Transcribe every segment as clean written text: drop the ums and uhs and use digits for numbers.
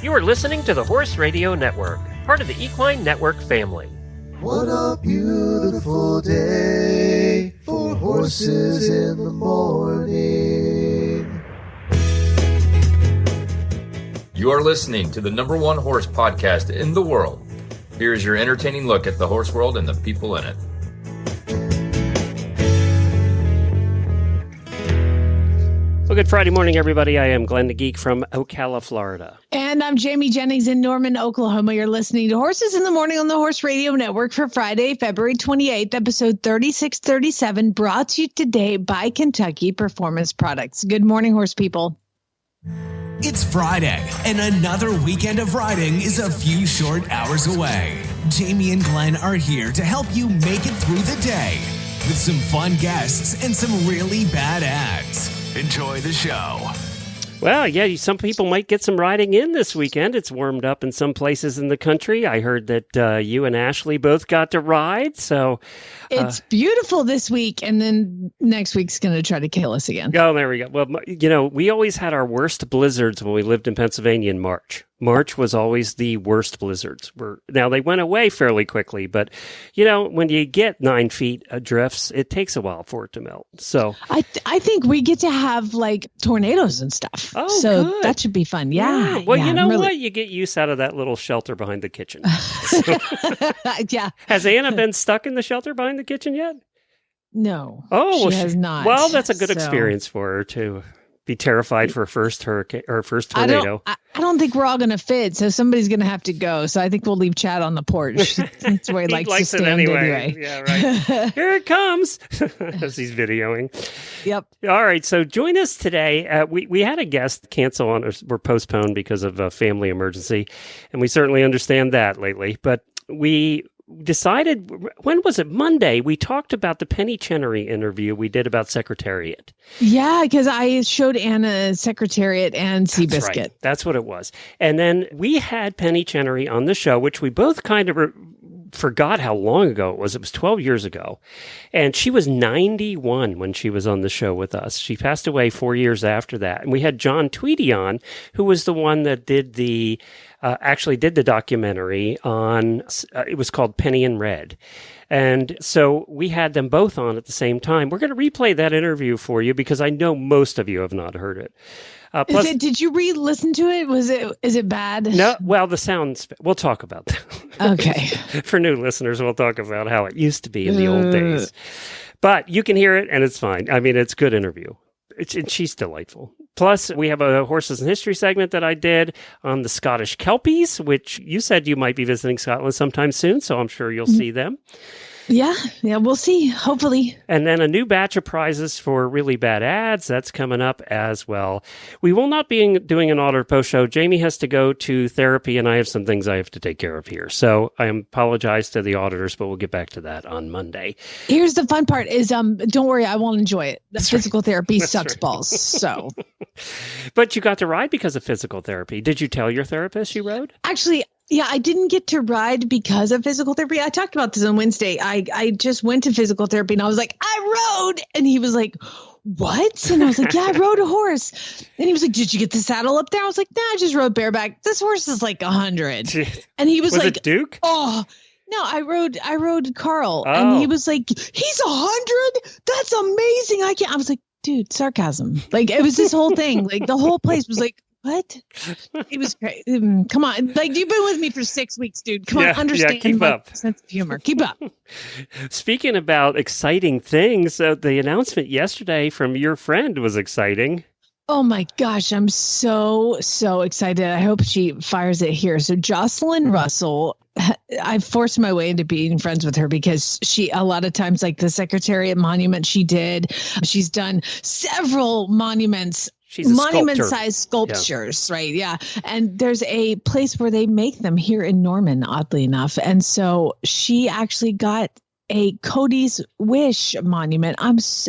You are listening to the Horse Radio Network, part of the Equine Network family. What a beautiful day for horses in the morning. You are listening to the #1 horse podcast in the world. Here is your entertaining look at the horse world and the people in it. Well, good Friday morning, everybody. I am Glenn the Geek from Ocala, Florida. And I'm Jamie Jennings in Norman, Oklahoma. You're listening to Horses in the Morning on the Horse Radio Network for Friday, February 28th, episode 3637, brought to you today by Kentucky Performance Products. Good morning, horse people. It's Friday, and another weekend of riding is a few short hours away. Jamie and Glenn are here to help you make it through the day with some fun guests and some really bad ads. Enjoy the show. Well, yeah, some people might get some riding in this weekend. It's warmed up in some places in the country. I heard that you and Ashley both got to ride, so... It's beautiful this week, and then next week's going to try to kill us again. Oh, there we go. Well, you know, we always had our worst blizzards when we lived in Pennsylvania in March. March was always the worst blizzards. Now, they went away fairly quickly, but, you know, when you get 9 feet of drifts, it takes a while for it to melt. So I think we get to have, like, tornadoes and stuff. Oh, so good. That should be fun. Yeah. Well, yeah, you know really... what? You get use out of that little shelter behind the kitchen. Yeah. Has Anna been stuck in the shelter behind the kitchen yet? No. Oh, well, she has not. Well, that's a good experience for her to be terrified for first hurricane or first tornado. I don't think we're all going to fit, so somebody's going to have to go. So I think we'll leave Chad on the porch. That's where he likes to stand anyway. Yeah, right. Here it comes as he's videoing. Yep. All right. So join us today. We had a guest cancel on or postpone because of a family emergency, and we certainly understand that lately. But we decided, when was it? Monday, we talked about the Penny Chenery interview we did about Secretariat. Yeah, because I showed Anna Secretariat and Seabiscuit. That's right. That's what it was. And then we had Penny Chenery on the show, which we both kind of forgot how long ago it was. It was 12 years ago. And she was 91 when she was on the show with us. She passed away 4 years after that. And we had John Tweedy on, who was the one that did the documentary on, it was called Penny in Red. And so we had them both on at the same time. We're going to replay that interview for you because I know most of you have not heard it. Plus, did you re-listen to it? Is it bad? No, well, the sounds, we'll talk about that. Okay. For new listeners, we'll talk about how it used to be in the old days. But you can hear it and it's fine. I mean, it's a good interview. She's delightful. Plus, we have a Horses in History segment that I did on the Scottish Kelpies, which you said you might be visiting Scotland sometime soon, so I'm sure you'll see them. Yeah, we'll see, hopefully. And then a new batch of prizes for Realli BaD Adz. That's coming up as well. We will not be doing an auto post show. Jamie has to go to therapy, and I have some things I have to take care of here. So I apologize to the auditors, but we'll get back to that on Monday. Here's the fun part is, don't worry, I won't enjoy it. The physical therapy sucks right. balls, so. But you got to ride because of physical therapy. Did you tell your therapist you rode? Actually, yeah, I didn't get to ride because of physical therapy. I talked about this on Wednesday. I just went to physical therapy and I was like, I rode. And he was like, what? And I was like, yeah, I rode a horse. And he was like, did you get the saddle up there? I was like, nah, I just rode bareback. This horse is like 100. And he was like, it Duke? Oh, no, I rode Carl. Oh. And he was like, he's 100? That's amazing. I was like, dude, sarcasm. Like, it was this whole thing. Like, the whole place was like, what? It was great. Come on. Like, you've been with me for 6 weeks, dude. Come on, understand. Yeah, keep up. Sense of humor. Keep up. Speaking about exciting things, the announcement yesterday from your friend was exciting. Oh my gosh, I'm so excited. I hope she fires it here. So Jocelyn Russell, I forced my way into being friends with her because she, a lot of times, like the Secretariat monument she's done several monuments. She's a monument-sized sculptures, right? Yeah. And there's a place where they make them here in Norman, oddly enough. And so she actually got a Cody's Wish monument.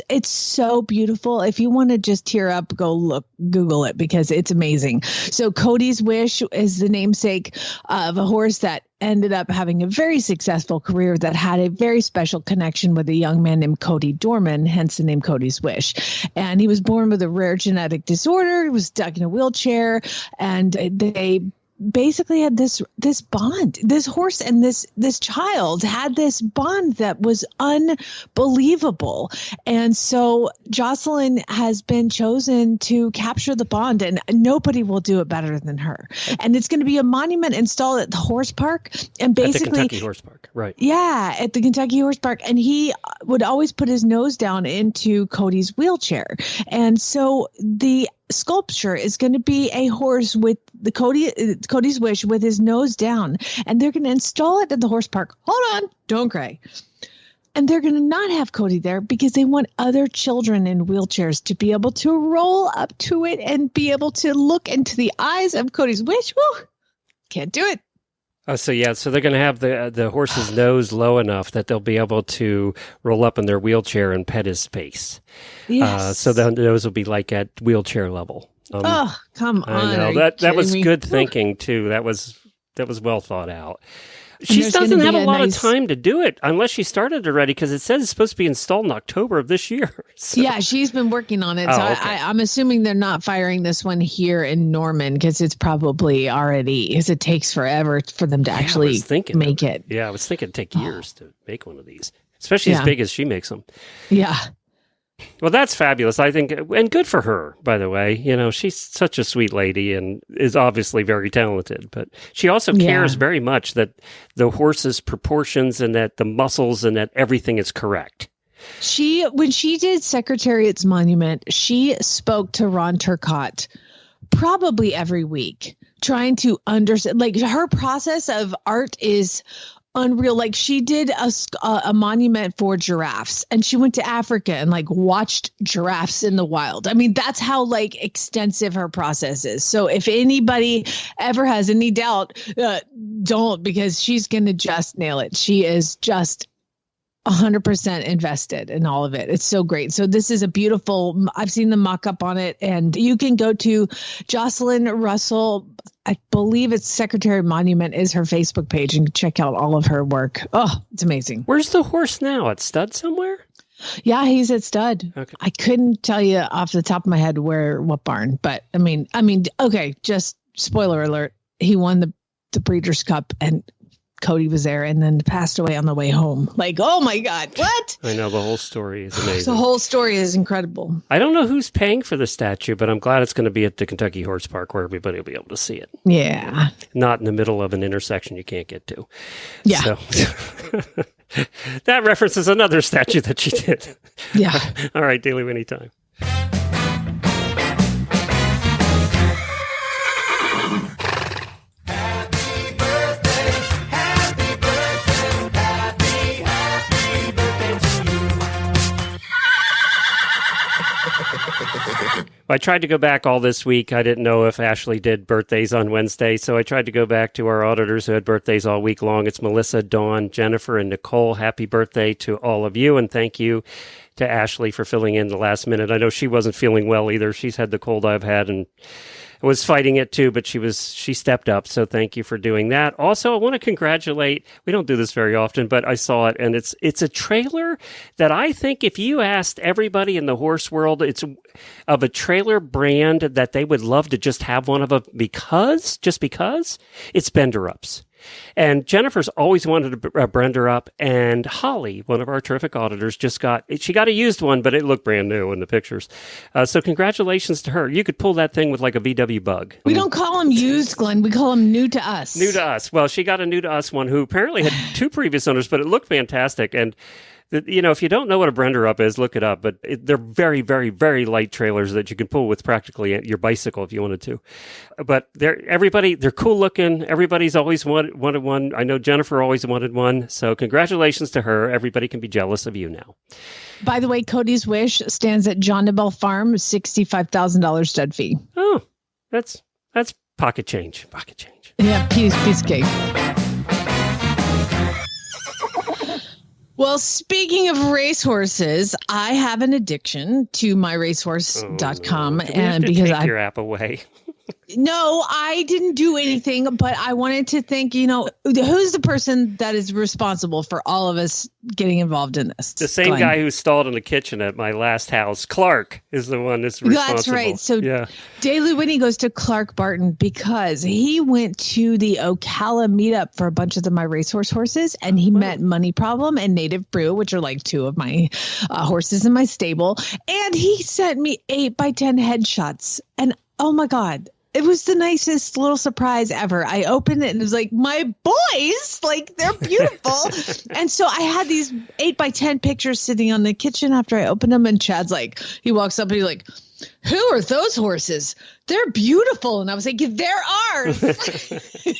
It's so beautiful. If you want to just tear up, Google it because it's amazing. So Cody's Wish is the namesake of a horse that ended up having a very successful career that had a very special connection with a young man named Cody Dorman, hence the name Cody's Wish. And he was born with a rare genetic disorder. He was stuck in a wheelchair, and they basically had this bond. This horse and this child had this bond that was unbelievable. And so Jocelyn has been chosen to capture the bond, and nobody will do it better than her. And it's going to be a monument installed at the horse park, and basically at the Kentucky Horse Park, right? Yeah, at the Kentucky Horse Park. And he would always put his nose down into Cody's wheelchair, and so the sculpture is going to be a horse with the Cody's Wish with his nose down, and they're going to install it at the horse park. Hold on, don't cry. And they're going to not have Cody there because they want other children in wheelchairs to be able to roll up to it and be able to look into the eyes of Cody's Wish. Woo! Can't do it. Oh, so they're going to have the horse's nose low enough that they'll be able to roll up in their wheelchair and pet his face. Yes. So the nose will be like at wheelchair level. Come on! I know that was good thinking too. That was well thought out. She doesn't have a lot of time to do it unless she started already, because it says it's supposed to be installed in October of this year. So. Yeah, she's been working on it. So okay. I'm assuming they're not firing this one here in Norman because it's probably already, because it takes forever for them to actually make it. Yeah, I was thinking it'd take years to make one of these, especially as big as she makes them. Yeah. Well, that's fabulous, I think, and good for her, by the way. You know, she's such a sweet lady and is obviously very talented, but she also cares very much that the horse's proportions and that the muscles and that everything is correct. When she did Secretariat's Monument, she spoke to Ron Turcotte probably every week, trying to understand, like, her process of art is unreal. Like, she did a monument for giraffes, and she went to Africa and like watched giraffes in the wild. I mean, that's how like extensive her process is. So if anybody ever has any doubt, don't, because she's going to just nail it. She is just 100% invested in all of it. It's so great. So this is a beautiful, I've seen the mock-up on it, and you can go to Jocelyn Russell. I believe it's Secretary Monument is her Facebook page, and check out all of her work. Oh, it's amazing. Where's the horse now? At Stud somewhere? Yeah, he's at Stud. Okay. I couldn't tell you off the top of my head what barn, but I mean, okay, just spoiler alert. He won the Breeders' Cup, and Cody was there and then passed away on the way home. Like, oh my God, what? I know, the whole story is amazing. The whole story is incredible. I don't know who's paying for the statue, but I'm glad it's going to be at the Kentucky Horse Park where everybody will be able to see it. Yeah. Not in the middle of an intersection you can't get to. Yeah. So that references another statue that she did. Yeah. All right, Daily Whinnie time. I tried to go back all this week. I didn't know if Ashley did birthdays on Wednesday, so I tried to go back to our auditors who had birthdays all week long. It's Melissa, Dawn, Jennifer, and Nicole. Happy birthday to all of you, and thank you to Ashley for filling in the last minute. I know she wasn't feeling well either. She's had the cold I've had and was fighting it too, but she stepped up, so thank you for doing that. Also, I want to congratulate, we don't do this very often, but I saw it, and it's a trailer that I think if you asked everybody in the horse world, it's of a trailer brand that they would love to just have one of them because it's Bender Ups. And Jennifer's always wanted a Bender Up, and Holly, one of our terrific auditors, she got a used one, but it looked brand new in the pictures. So congratulations to her. You could pull that thing with like a VW Bug. We don't call them used, Glenn. We call them new to us. New to us. Well, she got a new to us one who apparently had two previous owners, but it looked fantastic. And if you don't know what a Bender Up is, look it up. But they're very, very, very light trailers that you can pull with practically your bicycle if you wanted to. But they're cool looking. Everybody's always wanted one. I know Jennifer always wanted one. So congratulations to her. Everybody can be jealous of you now. By the way, Cody's Wish stands at John DeBell Farm, $65,000 stud fee. Oh, that's pocket change. Pocket change. Yeah, piece of cake. Well, speaking of racehorses, I have an addiction to myracehorse.com. Oh, no. And because take your app away. No, I didn't do anything, but I wanted to think, who's the person that is responsible for all of us getting involved in this? The same guy who stalled in the kitchen at my last house. Clark is the one that's responsible. That's right. So yeah. Daily Whitney goes to Clark Barton because he went to the Ocala meetup for a bunch of my racehorse horses, and he met Money Problem and Native Brew, which are like two of my horses in my stable. And he sent me 8x10 headshots. And oh my God. It was the nicest little surprise ever. I opened it and it was like, my boys, like they're beautiful. And so I had these 8x10 pictures sitting on the kitchen after I opened them. And Chad's like, he walks up and he's like, who are those horses? They're beautiful. And I was like, they're ours.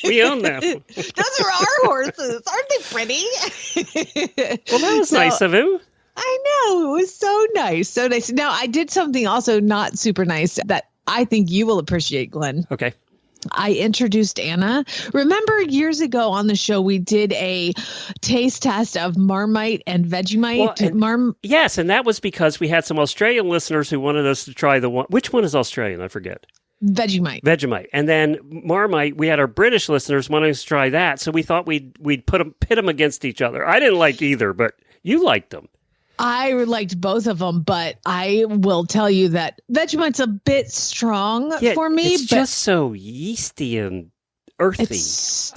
We own them. Those are our horses. Aren't they pretty? Well, that was nice of him. I know. It was so nice. So nice. Now, I did something also not super nice that I think you will appreciate, Glenn. Okay. I introduced Anna. Remember years ago on the show, we did a taste test of Marmite and Vegemite. Well, yes, and that was because we had some Australian listeners who wanted us to try the one. Which one is Australian? I forget. Vegemite. And then Marmite, we had our British listeners wanting us to try that. So we thought we'd pit them against each other. I didn't like either, but you liked them. I liked both of them, but I will tell you that Vegemite's a bit strong for me. It's just so yeasty and earthy.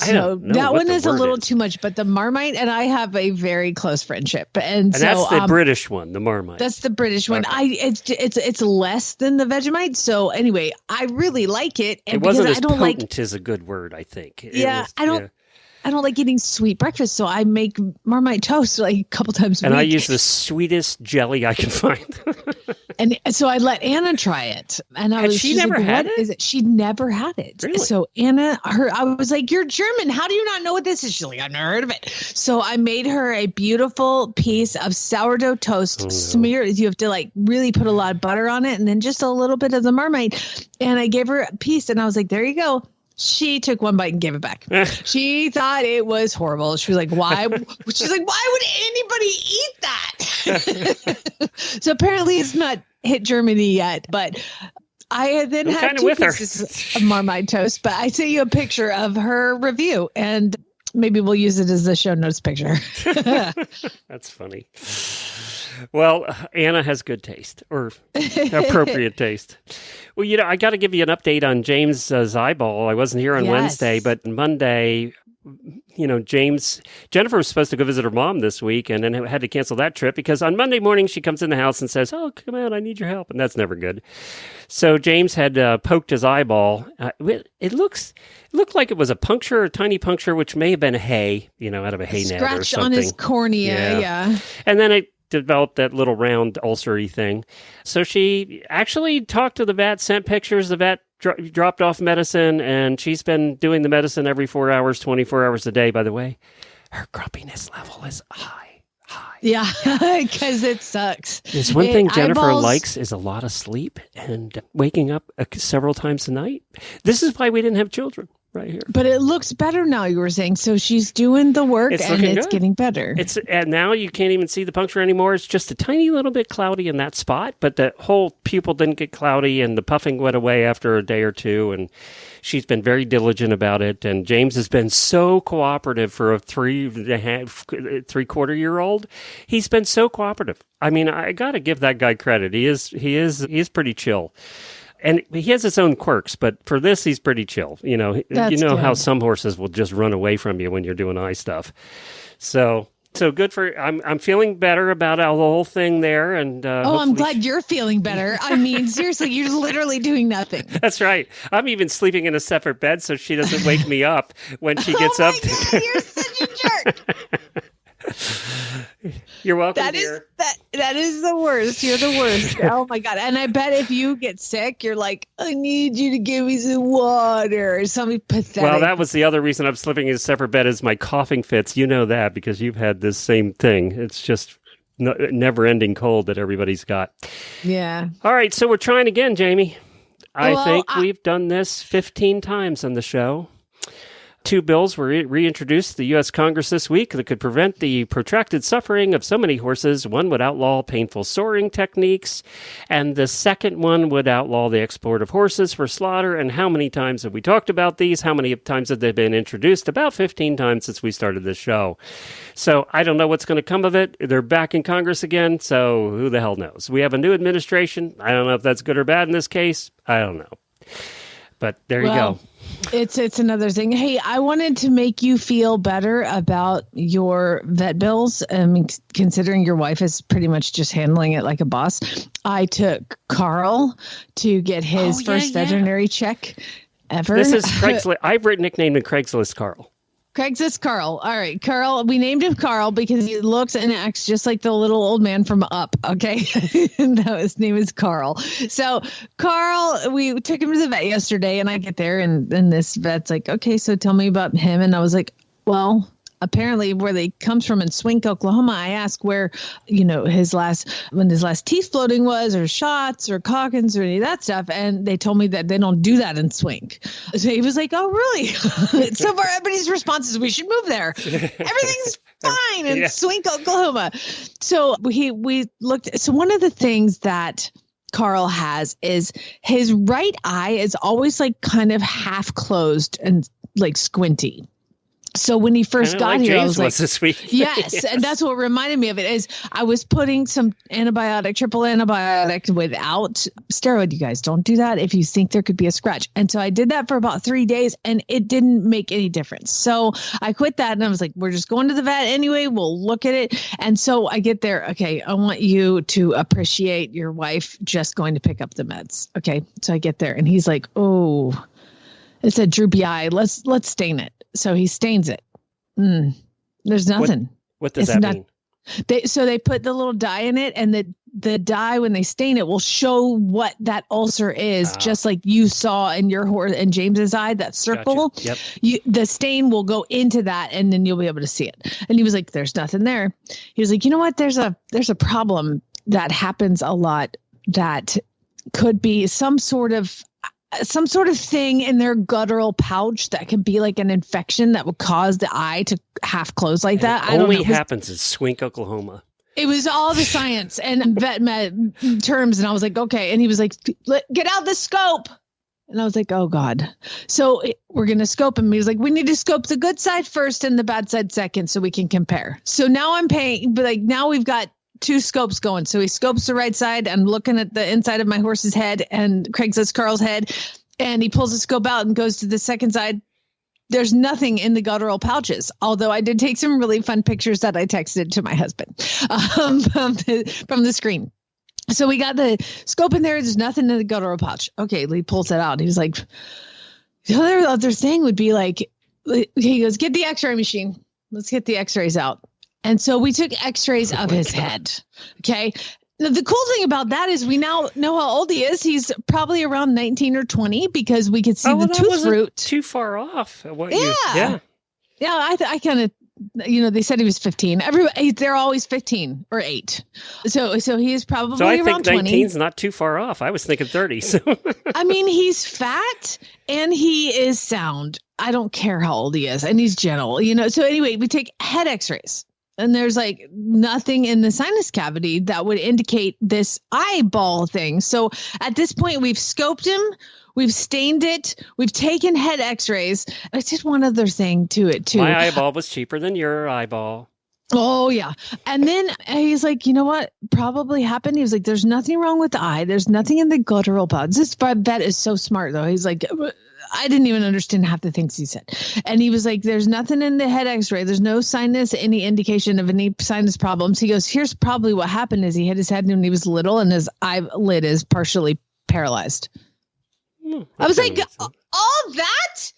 I don't know that one is a little too much, but the Marmite and I have a very close friendship, and so that's the British one, the Marmite. That's the British one. Okay. It's less than the Vegemite. So anyway, I really like it. And it wasn't as potent like, is a good word, I think. I don't like eating sweet breakfast, so I make Marmite toast like a couple times a week. And I use the sweetest jelly I can find. And so I let Anna try it. And she's never like, had what is it? She'd never had it. Really? So Anna, I was like, you're German. How do you not know what this is? She's like, I've never heard of it. So I made her a beautiful piece of sourdough toast smeared. You have to like really put a lot of butter on it and then just a little bit of the Marmite. And I gave her a piece and I was like, there you go. She took one bite and gave it back. She thought it was horrible. She was like, why? She's like, why would anybody eat that? So apparently it's not hit Germany yet, but I then had two pieces of Marmite toast, but I sent you a picture of her review and maybe we'll use it as a show notes picture. That's funny. Well, Anna has good taste or appropriate taste. Well, I got to give you an update on James's eyeball. I wasn't here on Wednesday, but Monday, Jennifer was supposed to go visit her mom this week and then had to cancel that trip because on Monday morning she comes in the house and says, oh, come out, I need your help. And that's never good. So James had poked his eyeball. It looked like it was a puncture, a tiny puncture, which may have been hay, out of a hay net or something. Scratch on his cornea, yeah. And then it developed that little round ulcer-y thing. So she actually talked to the vet, sent pictures. The vet dropped off medicine, and she's been doing the medicine every 4 hours, 24 hours a day, by the way. Her grumpiness level is high. Yeah, because it sucks. There's one thing Jennifer likes is a lot of sleep and waking up several times a night. This is why we didn't have children. Right here. But it looks better now, you were saying. So she's doing the work and it's getting better. And now you can't even see the puncture anymore. It's just a tiny little bit cloudy in that spot, but the whole pupil didn't get cloudy and the puffing went away after a day or two. And she's been very diligent about it. And James has been so cooperative for a 3.25-year-old. He's been so cooperative. I mean, I got to give that guy credit. He is pretty chill. And he has his own quirks, but for this, he's pretty chill. How some horses will just run away from you when you're doing eye stuff. So good for. I'm feeling better about the whole thing there, and I'm glad you're feeling better. I mean, seriously, you're literally doing nothing. That's right. I'm even sleeping in a separate bed so she doesn't wake me up when she gets up. God, you're such a jerk. You're welcome. That is the worst. You're the worst. Oh my God. And I bet if you get sick, you're like, I need you to give me some water or something pathetic. Well, that was the other reason I'm sleeping in a separate bed is my coughing fits. You know that because you've had this same thing. It's just never-ending cold that everybody's got. Yeah. All right. So we're trying again, Jamie. I think we've done this 15 times on the show. Two bills were reintroduced to the U.S. Congress this week that could prevent the protracted suffering of so many horses. One would outlaw painful soring techniques, and the second one would outlaw the export of horses for slaughter. And how many times have we talked about these? How many times have they been introduced? About 15 times since we started this show. So I don't know what's going to come of it. They're back in Congress again, so who the hell knows? We have a new administration. I don't know if that's good or bad in this case. I don't know. But there you go. It's another thing. Hey, I wanted to make you feel better about your vet bills. I mean, considering your wife is pretty much just handling it like a boss. I took Carl to get his first veterinary check ever. This is Craigslist. I've nicknamed him Craigslist Carl. Craigslist Carl. All right, Carl. We named him Carl because he looks and acts just like the little old man from Up. Okay, no, his name is Carl. So Carl, we took him to the vet yesterday, and I get there, and this vet's like, "Okay, so tell me about him." And I was like, "Well, apparently where they comes from in Swink, Oklahoma." I asked where, his last teeth floating was, or shots, or Calkins, or any of that stuff, and they told me that they don't do that in Swink. So he was like, "Oh, really?" So far, everybody's response is, "We should move there. Everything's fine in Swink, Oklahoma." So we looked. So one of the things that Carl has is his right eye is always like kind of half closed and like squinty. So when he first got here, I was like, this week. yes. And that's what reminded me of it is I was putting some triple antibiotic without steroid. You guys don't do that if you think there could be a scratch. And so I did that for about 3 days and it didn't make any difference. So I quit that and I was like, we're just going to the vet anyway. We'll look at it. And so I get there. Okay. I want you to appreciate your wife just going to pick up the meds. Okay. So I get there and he's like, "Oh, it's a droopy eye. Let's stain it." So he stains it. There's nothing. What does that mean? They put the little dye in it, and the dye, when they stain it, will show what that ulcer is, just like you saw in your horse and James's eye, that circle. Gotcha. Yep. The stain will go into that, and then you'll be able to see it. And he was like, "There's nothing there." He was like, "You know what? There's a problem that happens a lot that could be some sort of thing in their guttural pouch that can be like an infection that would cause the eye to half close like that." It only happens in Swink, Oklahoma. It was all the science and vet med terms. And I was like, okay. And he was like, "Get out the scope." And I was like, oh God. So we're going to scope him. He was like, "We need to scope the good side first and the bad side second so we can compare." So now I'm paying, but like now we've got 2 scopes going. So he scopes the right side. I'm looking at the inside of my horse's head and Craigslist Carl's head. And he pulls the scope out and goes to the second side. There's nothing in the guttural pouches. Although I did take some really fun pictures that I texted to my husband from the screen. So we got the scope in there. There's nothing in the guttural pouch. Okay. He pulls it out. He was like, the other thing would be like, he goes, "Get the x-ray machine. Let's get the x-rays out." And so we took x-rays of his head. Okay. Now, the cool thing about that is we now know how old he is. He's probably around 19 or 20 because we could see the tooth root. Too far off. Yeah. I kind of, they said he was 15. They're always 15 or 8. So he is probably around 20. So I think 19's not too far off. I was thinking 30. So I mean, he's fat and he is sound. I don't care how old he is, and he's gentle. So anyway, we take head x-rays. And there's like nothing in the sinus cavity that would indicate this eyeball thing. So at this point, we've scoped him, we've stained it, we've taken head x-rays. I did one other thing to it too. My eyeball was cheaper than your eyeball. Oh, yeah. And then he's like, "You know what probably happened?" He was like, "There's nothing wrong with the eye. There's nothing in the guttural pouch." This vet is so smart, though. He's like, I didn't even understand half the things he said. And he was like, "There's nothing in the head x-ray. There's no sinus, any indication of any sinus problems." He goes, "Here's probably what happened is he hit his head when he was little and his eyelid is partially paralyzed." I was like, all that?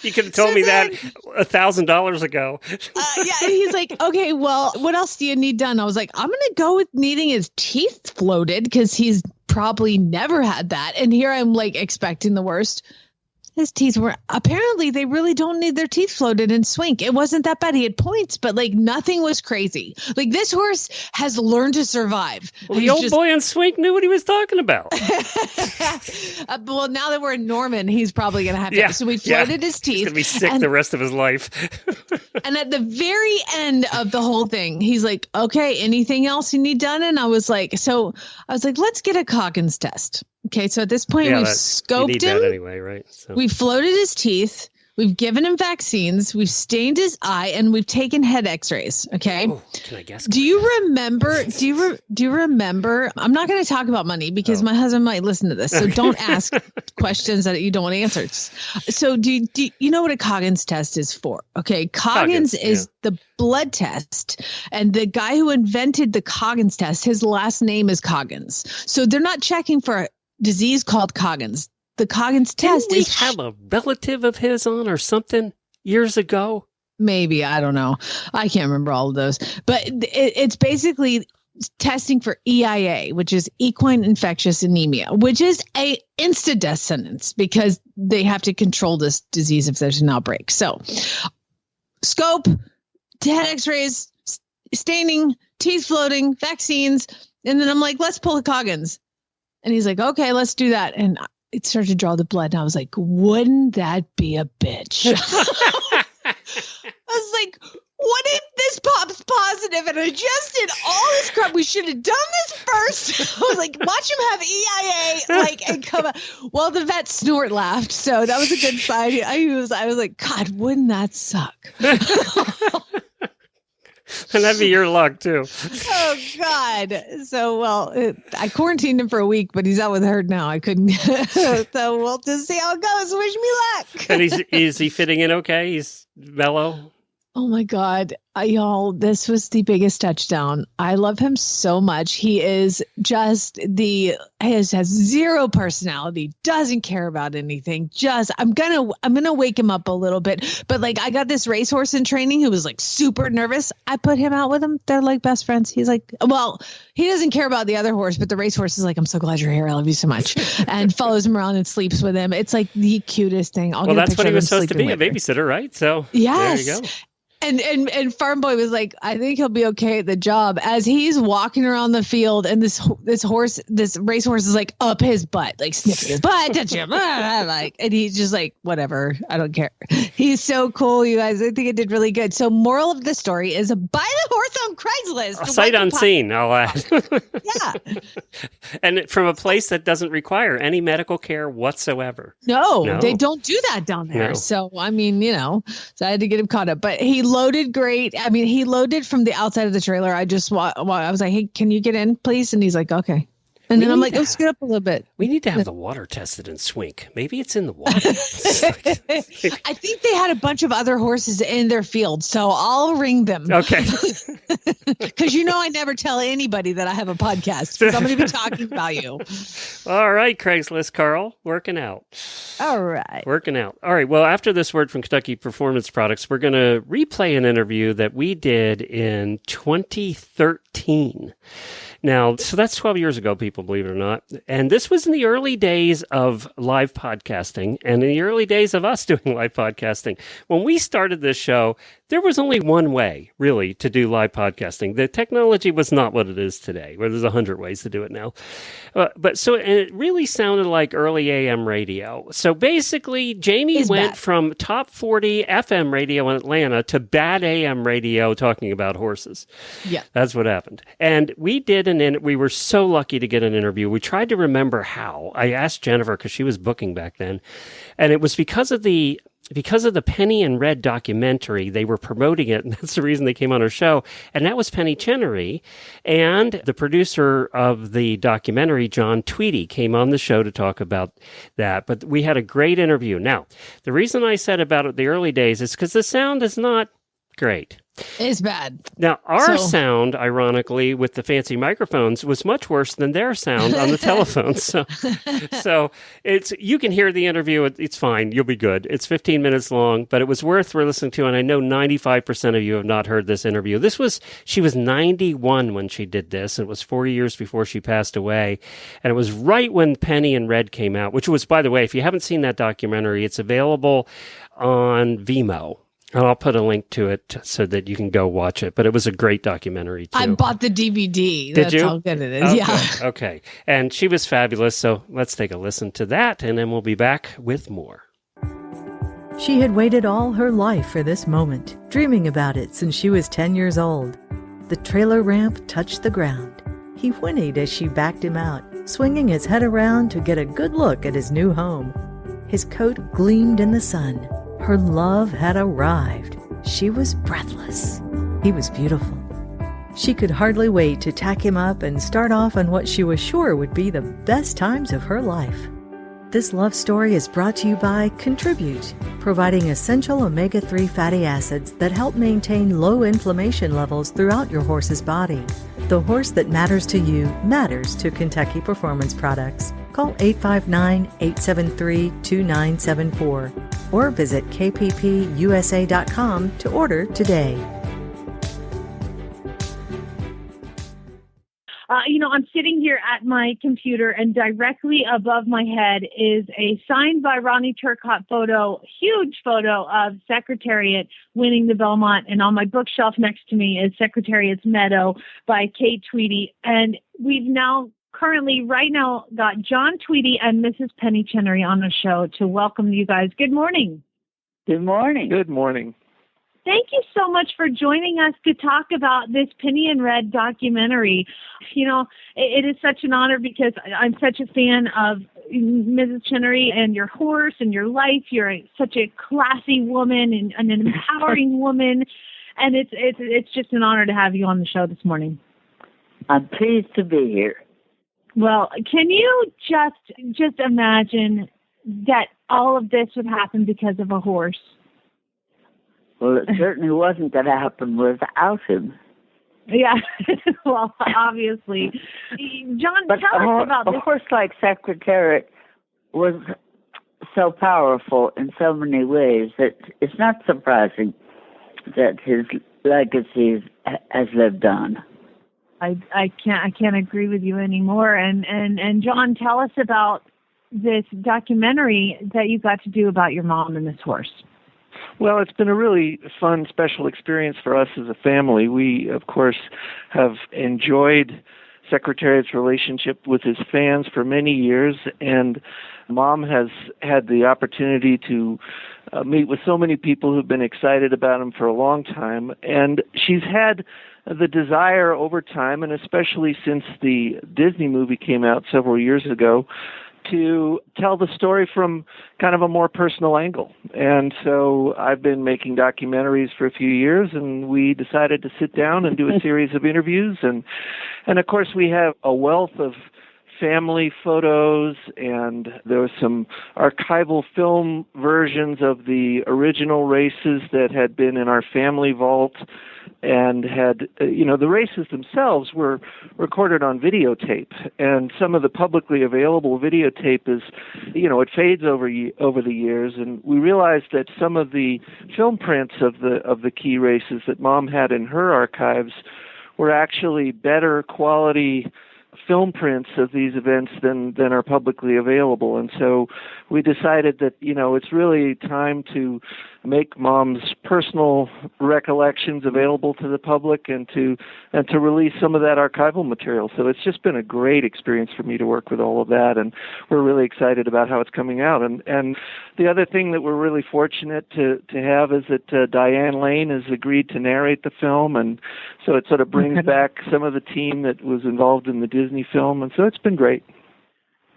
You could have told me that $1,000 ago. Yeah. He's like, "Okay, well, what else do you need done?" I was like, "I'm going to go with needing his teeth floated because he's probably never had that." And here I'm like expecting the worst. His teeth were, apparently they really don't need their teeth floated in Swink. It wasn't that bad. He had points, but like nothing was crazy. Like this horse has learned to survive. Well, the old boy in Swink knew what he was talking about. Well, now that we're in Norman, he's probably going to have to. Yeah, So we floated his teeth. He's going to be sick the rest of his life. And at the very end of the whole thing, he's like, okay, anything else you need done? And I was like, let's get a Coggins test. Okay. So at this point, we've scoped him. Anyway, right? So. We floated his teeth. We've given him vaccines. We've stained his eye, and we've taken head X-rays. Okay. Oh, can I guess? Do you remember? Do you remember? I'm not going to talk about money because my husband might listen to this. So don't ask questions that you don't want answers. So do you know what a Coggins test is for? Okay, Coggins is the blood test, and the guy who invented the Coggins test, his last name is Coggins. So they're not checking for a disease called Coggins. The Coggins test Didn't we have a relative of his on or something years ago? Maybe. I don't know. I can't remember all of those. But it's basically testing for EIA, which is equine infectious anemia, which is a instant death sentence because they have to control this disease if there's an outbreak. So scope, head X-rays, staining, teeth floating, vaccines. And then I'm like, let's pull a Coggins. And he's like, okay, let's do that. And it started to draw the blood. And I was like, wouldn't that be a bitch? I was like, what if this pops positive and I just did all this crap? We should have done this first. I was like, watch him have EIA, and come out. Well, the vet snort laughed. So that was a good sign. I was like, God, wouldn't that suck? And that'd be your luck too. Oh God! So I quarantined him for a week, but he's out with the herd now. I couldn't. So we'll just see how it goes. Wish me luck. And is he fitting in okay? He's mellow. Oh my God. Y'all, this was the biggest touchdown. I love him so much. He is just has zero personality, doesn't care about anything. I'm gonna wake him up a little bit. But like, I got this racehorse in training who was like super nervous. I put him out with him. They're like best friends. He's like, well, he doesn't care about the other horse, but the racehorse is like, I'm so glad you're here. I love you so much. And follows him around and sleeps with him. It's like the cutest thing. Well, that's what he was supposed to be, a babysitter, right? So yes. There you go. And Farm Boy was like, I think he'll be okay at the job, as he's walking around the field and this racehorse is like up his butt, like sniffing his butt, touching him, like, and he's just like, whatever, I don't care. He's so cool, you guys. I think it did really good. So moral of the story is buy the horse on Craigslist. Sight unseen, I'll add. Yeah. And from a place that doesn't require any medical care whatsoever. No, they don't do that down there. No. So, I mean, so I had to get him caught up, but he loaded great. I mean, he loaded from the outside of the trailer. I was like, hey, can you get in, please? And he's like, okay. And then I'm like, let's get up a little bit. We need to have the water tested in Swink. Maybe it's in the water. I think they had a bunch of other horses in their field, so I'll ring them. Okay. Because I never tell anybody that I have a podcast, because I'm going to be talking about you. All right, Craigslist Carl, working out. All right. Working out. All right, well, after this word from Kentucky Performance Products, we're going to replay an interview that we did in 2013. Now, so that's 12 years ago, people, believe it or not. And this was in the early days of live podcasting and in the early days of us doing live podcasting. When we started this show, there was only one way, really, to do live podcasting. The technology was not what it is today, where there's 100 ways to do it now. And it really sounded like early AM radio. So basically, Jamie went from top 40 FM radio in Atlanta to bad AM radio talking about horses. Yeah. That's what happened. And we did we were so lucky to get an interview. We tried to remember how. I asked Jennifer because she was booking back then. And it was because of the Penny and Red documentary. They were promoting it, and that's the reason they came on our show. And that was Penny Chenery. And the producer of the documentary, John Tweedy, came on the show to talk about that. But we had a great interview. Now, the reason I said about it the early days is because the sound is not great. It's bad. Now, our sound, ironically, with the fancy microphones, was much worse than their sound on the telephone. So you can hear the interview. It's fine. You'll be good. It's 15 minutes long, but it was worth listening to. And I know 95% of you have not heard this interview. She was 91 when she did this. It was 4 years before she passed away. And it was right when Penny and Red came out, which was, by the way, if you haven't seen that documentary, it's available on Vimeo. And I'll put a link to it so that you can go watch it. But it was a great documentary, too. I bought the DVD. Did That's you? how good it is. Oh, yeah. good. Okay. And she was fabulous. So let's take a listen to that, and then we'll be back with more. She had waited all her life for this moment, dreaming about it since she was 10 years old. The trailer ramp touched the ground. He whinnied as she backed him out, swinging his head around to get a good look at his new home. His coat gleamed in the sun. Her love had arrived. She was breathless. He was beautiful. She could hardly wait to tack him up and start off on what she was sure would be the best times of her life. This love story is brought to you by Contribute, providing essential omega-3 fatty acids that help maintain low inflammation levels throughout your horse's body. The horse that matters to you matters to Kentucky Performance Products. Call 859-873-2974 or visit kppusa.com to order today. I'm sitting here at my computer, and directly above my head is a signed by Ronnie Turcotte photo, huge photo of Secretariat winning the Belmont. And on my bookshelf next to me is Secretariat's Meadow by Kate Tweedy. And we've right now got John Tweedy and Mrs. Penny Chenery on the show to welcome you guys. Good morning. Good morning. Good morning. Thank you so much for joining us to talk about this Penny and Red documentary. It is such an honor because I'm such a fan of Mrs. Chenery and your horse and your life. You're such a classy woman and an empowering woman, and it's just an honor to have you on the show this morning. I'm pleased to be here. Well, can you just imagine that all of this would happen because of a horse? Well, it certainly wasn't going to happen without him. Yeah, well, obviously. John, tell us about this. A horse like Secretariat was so powerful in so many ways that it's not surprising that his legacy has lived on. I can't agree with you anymore. And John, tell us about this documentary that you got to do about your mom and this horse. Well, it's been a really fun, special experience for us as a family. We, of course, have enjoyed Secretariat's relationship with his fans for many years, and Mom has had the opportunity to meet with so many people who've been excited about him for a long time, and she's had the desire over time, and especially since the Disney movie came out several years ago, to tell the story from kind of a more personal angle. And so I've been making documentaries for a few years, and we decided to sit down and do a series of interviews. And of course, we have a wealth of family photos, and there was some archival film versions of the original races that had been in our family vault, and had, the races themselves were recorded on videotape, and some of the publicly available videotape is, it fades over the years, and we realized that some of the film prints of the key races that Mom had in her archives were actually better quality film prints of these events than are publicly available. And so we decided that, it's really time to make Mom's personal recollections available to the public and to release some of that archival material. So it's just been a great experience for me to work with all of that, and we're really excited about how it's coming out. And the other thing that we're really fortunate to have is that Diane Lane has agreed to narrate the film, and so it sort of brings back some of the team that was involved in the Disney film, and so it's been great.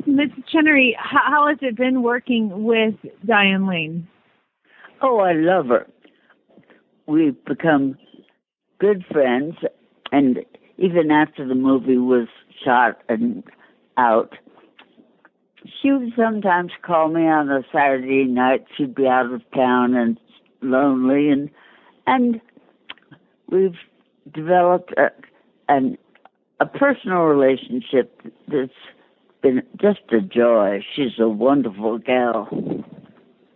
Mrs. Chenery, how has it been working with Diane Lane? Oh, I love her. We've become good friends, and even after the movie was shot and out, she would sometimes call me on a Saturday night. She'd be out of town and lonely, and we've developed a personal relationship that's been just a joy. She's a wonderful gal.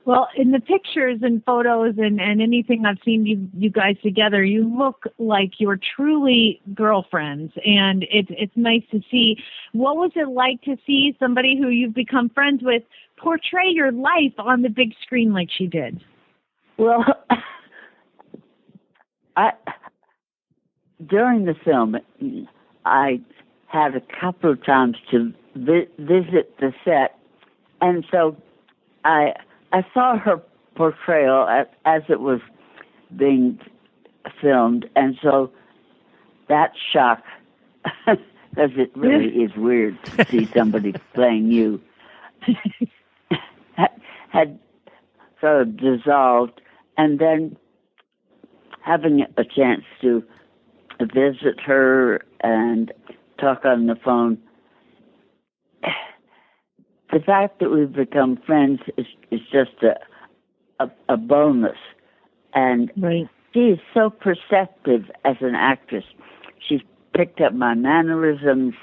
Well, in the pictures and photos and anything I've seen you guys together, you look like you're truly girlfriends, and it's nice to see. What was it like to see somebody who you've become friends with portray your life on the big screen like she did? Well, During the film, I had a couple of times to visit the set, and so I saw her portrayal as it was being filmed, and so that shock, because it really is weird to see somebody playing you, had sort of dissolved, and then having a chance to visit her and talk on the phone. The fact that we've become friends is just a bonus. And right. She is so perceptive as an actress. She's picked up my mannerisms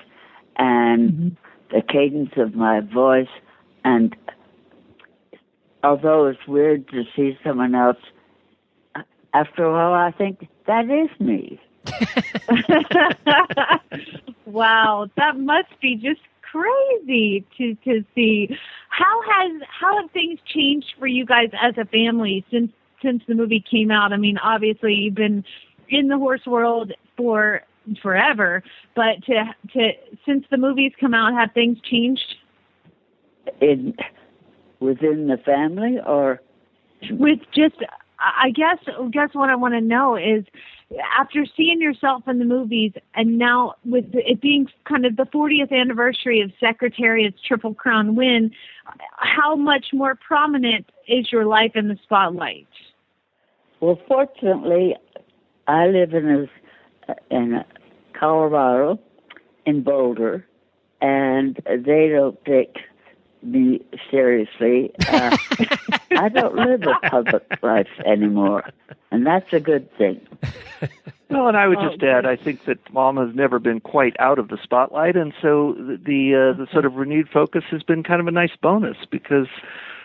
and the cadence of my voice. And although it's weird to see someone else, after a while I think, that is me. Wow, that must be just crazy to see. How have things changed for you guys as a family since the movie came out? I mean, obviously you've been in the horse world for forever, but since the movie's come out, have things changed? Within the family, or with just, I guess what I want to know is, after seeing yourself in the movies, and now with it being kind of the 40th anniversary of Secretariat's Triple Crown win, how much more prominent is your life in the spotlight? Well, fortunately, I live in Colorado, in Boulder, and they don't take me seriously. I don't live a public life anymore, and that's a good thing. Well, and I would just add, I think that Mom has never been quite out of the spotlight, and so the sort of renewed focus has been kind of a nice bonus, because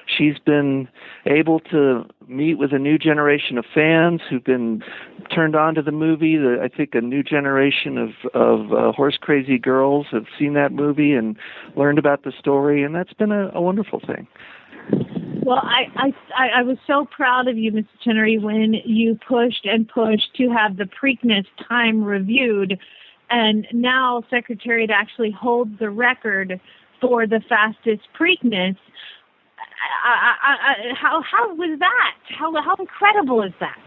she's been able to meet with a new generation of fans who've been turned on to the movie. I think a new generation of horse-crazy girls have seen that movie and learned about the story, and that's been a wonderful thing. Well, I was so proud of you, Mr. Chenery, when you pushed and pushed to have the Preakness time reviewed, and now Secretariat actually holds the record for the fastest Preakness. How was that? How incredible is that?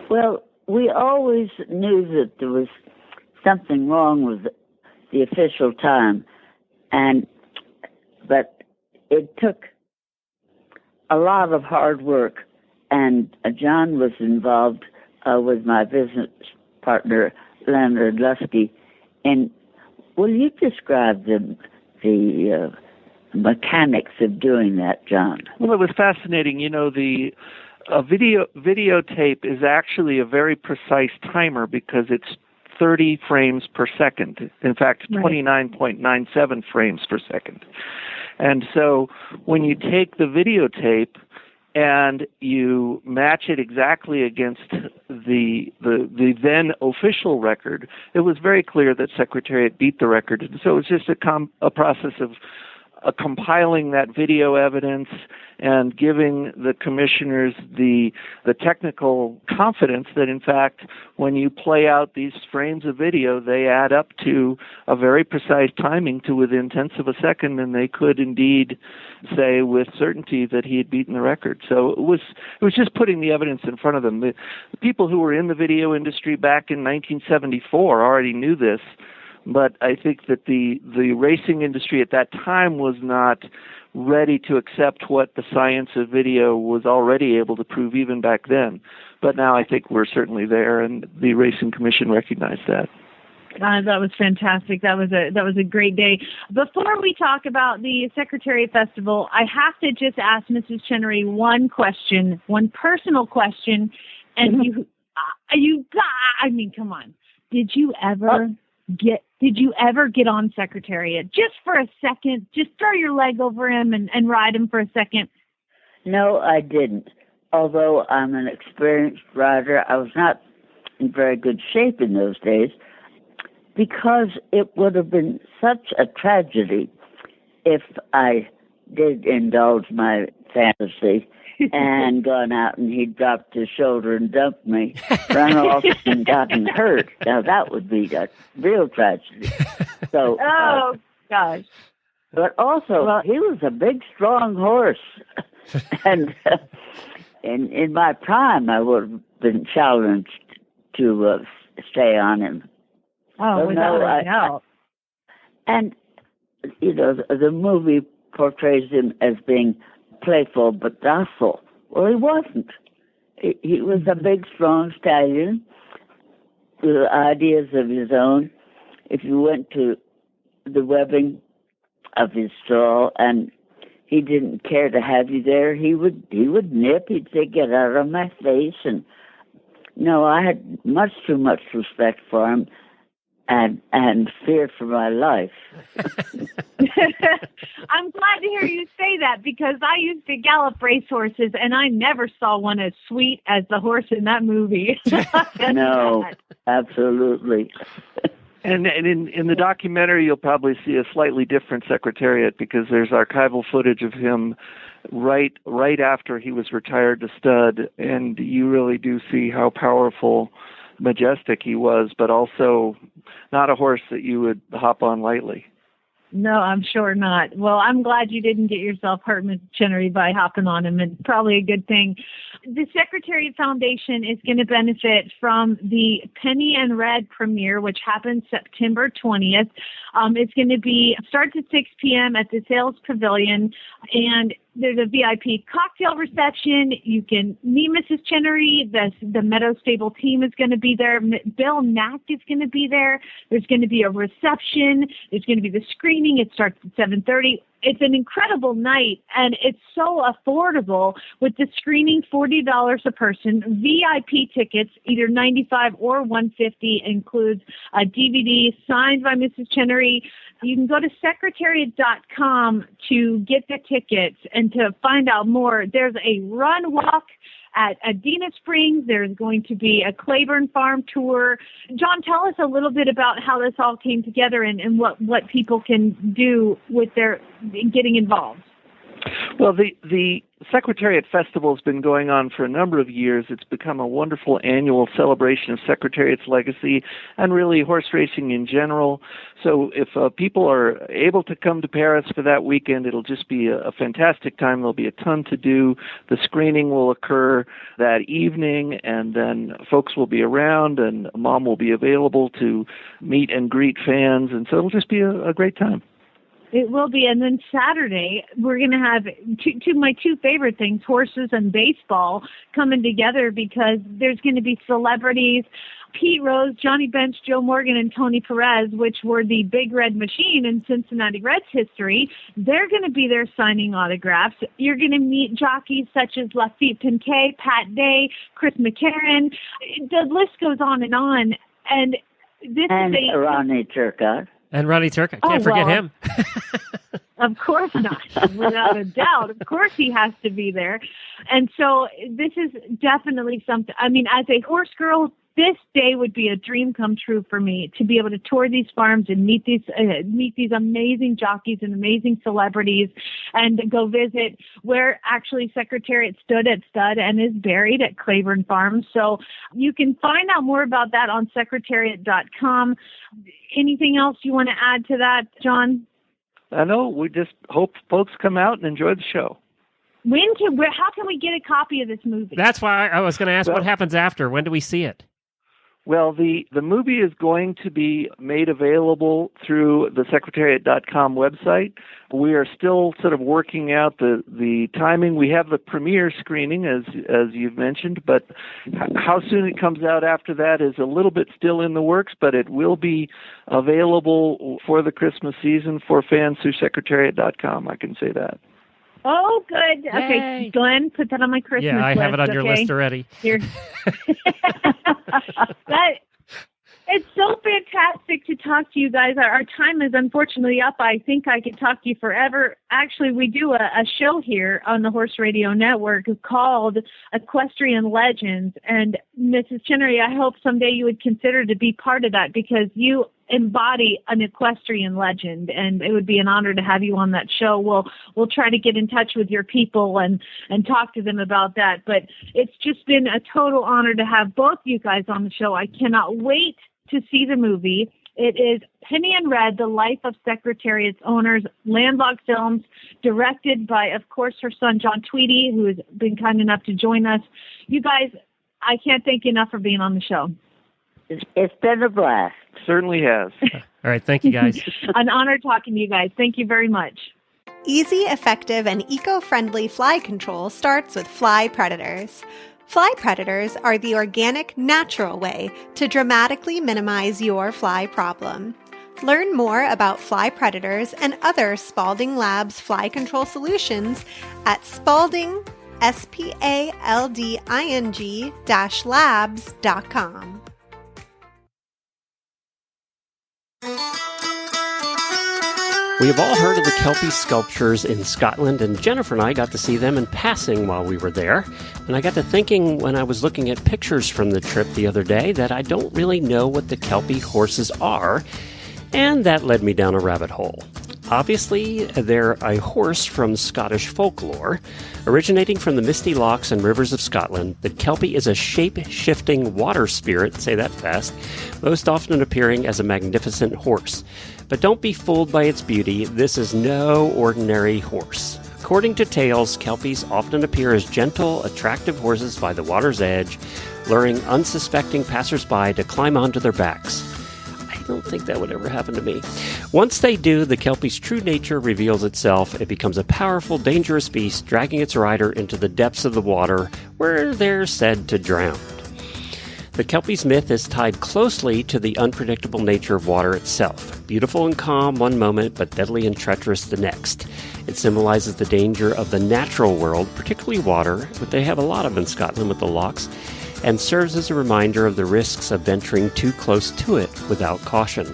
Well, we always knew that there was something wrong with the official time, but it took a lot of hard work, and John was involved with my business partner Leonard Lusky. And will you describe the mechanics of doing that, John? Well, it was fascinating. You know, the videotape is actually a very precise timer because it's 30 frames per second. In fact, 29.97 frames per second. And so when you take the videotape and you match it exactly against the then official record, it was very clear that Secretariat beat the record. And so it was just a process of compiling that video evidence and giving the commissioners the technical confidence that, in fact, when you play out these frames of video, they add up to a very precise timing to within tenths of a second, and they could indeed say with certainty that he had beaten the record. So it was just putting the evidence in front of them. The people who were in the video industry back in 1974 already knew this, but I think that the racing industry at that time was not ready to accept what the science of video was already able to prove even back then. But now I think we're certainly there, and the Racing Commission recognized that. That was fantastic. That was a great day. Before we talk about the Secretariat Festival, I have to just ask Mrs. Chenery one question, one personal question, and I mean, come on. Did you ever get on Secretariat just for a second? Just throw your leg over him and ride him for a second? No, I didn't. Although I'm an experienced rider, I was not in very good shape in those days, because it would have been such a tragedy if I did indulge my fantasy and gone out and he dropped his shoulder and dumped me, run off and gotten hurt. Now that would be a real tragedy. So, gosh. But also, he was a big, strong horse. And in my prime, I would have been challenged to stay on him. Oh, without a doubt. And, you know, the movie portrays him as being playful but docile. Well, he wasn't. He was a big, strong stallion with ideas of his own. If you went to the webbing of his stall and he didn't care to have you there, he would nip. He'd say, "Get out of my face." And no, I had much too much respect for him and fear for my life. I'm glad to hear you say that, because I used to gallop racehorses and I never saw one as sweet as the horse in that movie. No, absolutely. And in the documentary, you'll probably see a slightly different Secretariat, because there's archival footage of him right after he was retired to stud, and you really do see how powerful, majestic he was, but also not a horse that you would hop on lightly. No, I'm sure not. Well, I'm glad you didn't get yourself hurt, Ms. Chenery, by hopping on him, and probably a good thing. The Secretariat Foundation is going to benefit from the Penny and Red premiere, which happens September 20th. It's going to starts at 6 p.m. at the Sales Pavilion, and there's a VIP cocktail reception. You can meet Mrs. Chenery. The Meadow Stable team is going to be there. Bill Knack is going to be there. There's going to be a reception. There's going to be the screening. It starts at 7:30. It's an incredible night, and it's so affordable. With the screening, $40 a person. VIP tickets, either $95 or $150, includes a DVD signed by Mrs. Chenery. You can go to secretariat.com to get the tickets and to find out more. There's a run walk at Adena Springs. There's going to be a Claiborne Farm tour. John, tell us a little bit about how this all came together and what people can do with their getting involved. Well, the Secretariat Festival has been going on for a number of years. It's become a wonderful annual celebration of Secretariat's legacy and really horse racing in general. So if people are able to come to Paris for that weekend, it'll just be a fantastic time. There'll be a ton to do. The screening will occur that evening, and then folks will be around, and Mom will be available to meet and greet fans, and so it'll just be a great time. It will be. And then Saturday, we're going to have my two favorite things, horses and baseball, coming together, because there's going to be celebrities. Pete Rose, Johnny Bench, Joe Morgan, and Tony Perez, which were the Big Red Machine in Cincinnati Reds history. They're going to be there signing autographs. You're going to meet jockeys such as Lafitte Pincay, Pat Day, Chris McCarron. The list goes on. And this is Ronnie Turcotte. And Ronnie Turcotte. Can't forget him. Of course not, without a doubt. Of course he has to be there. And so this is definitely something. I mean, as a horse girl, this day would be a dream come true for me, to be able to tour these farms and meet these amazing jockeys and amazing celebrities, and go visit where actually Secretariat stood at stud and is buried at Claiborne Farm. So you can find out more about that on secretariat.com. Anything else you want to add to that, John? I know. We just hope folks come out and enjoy the show. How can we get a copy of this movie? That's why I was going to ask, what happens after? When do we see it? Well, the movie is going to be made available through the Secretariat.com website. We are still sort of working out the timing. We have the premiere screening, as you've mentioned, but how soon it comes out after that is a little bit still in the works, but it will be available for the Christmas season for fans through Secretariat.com. I can say that. Oh, good. Yay. Okay, Glenn, put that on my Christmas list. Yeah, I have it on your list already. Here. It's so fantastic to talk to you guys. Our time is unfortunately up. I think I could talk to you forever. Actually, we do a show here on the Horse Radio Network called Equestrian Legends. And Mrs. Chenery, I hope someday you would consider to be part of that, because you embody an equestrian legend, and it would be an honor to have you on that show. We'll try to get in touch with your people and talk to them about that. But it's just been a total honor to have both you guys on the show. I cannot wait to see the movie. It is Penny and Red, The Life of Secretariat's Owners, Landlocked Films, directed by, of course, her son, John Tweedy, who has been kind enough to join us. You guys, I can't thank you enough for being on the show. It's been a blast. Certainly has. All right. Thank you, guys. An honor talking to you guys. Thank you very much. Easy, effective, and eco-friendly fly control starts with Fly Predators. Fly predators are the organic, natural way to dramatically minimize your fly problem. Learn more about fly predators and other Spalding Labs fly control solutions at Spalding, SPALDING-labs.com. We have all heard of the Kelpie sculptures in Scotland, and Jennifer and I got to see them in passing while we were there. And I got to thinking when I was looking at pictures from the trip the other day that I don't really know what the Kelpie horses are, and that led me down a rabbit hole. Obviously, they're a horse from Scottish folklore. Originating from the misty lochs and rivers of Scotland, the Kelpie is a shape-shifting water spirit, say that fast, most often appearing as a magnificent horse. But don't be fooled by its beauty, this is no ordinary horse. According to tales, Kelpies often appear as gentle, attractive horses by the water's edge, luring unsuspecting passersby to climb onto their backs. I don't think that would ever happen to me. Once they do, the Kelpie's true nature reveals itself. It becomes a powerful, dangerous beast, dragging its rider into the depths of the water, where they're said to drown. The Kelpie's myth is tied closely to the unpredictable nature of water itself. Beautiful and calm one moment, but deadly and treacherous the next. It symbolizes the danger of the natural world, particularly water, but they have a lot of in Scotland with the lochs, and serves as a reminder of the risks of venturing too close to it without caution.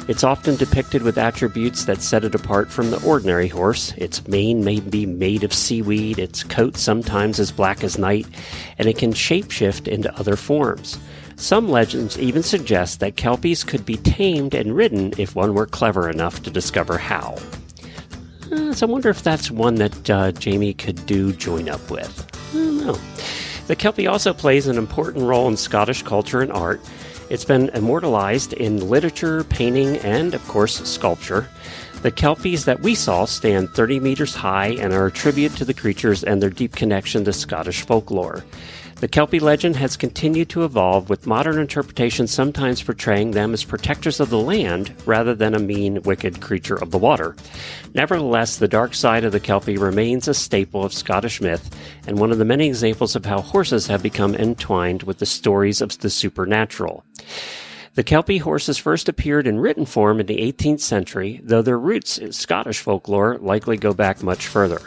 It's often depicted with attributes that set it apart from the ordinary horse. Its mane may be made of seaweed, its coat sometimes as black as night, and it can shapeshift into other forms. Some legends even suggest that Kelpies could be tamed and ridden if one were clever enough to discover how. So I wonder if that's one that Jamie could join up with. I don't know. The Kelpie also plays an important role in Scottish culture and art. It's been immortalized in literature, painting, and, of course, sculpture. The Kelpies that we saw stand 30 meters high and are a tribute to the creatures and their deep connection to Scottish folklore. The Kelpie legend has continued to evolve, with modern interpretations sometimes portraying them as protectors of the land rather than a mean, wicked creature of the water. Nevertheless, the dark side of the Kelpie remains a staple of Scottish myth and one of the many examples of how horses have become entwined with the stories of the supernatural. The Kelpie horses first appeared in written form in the 18th century, though their roots in Scottish folklore likely go back much further.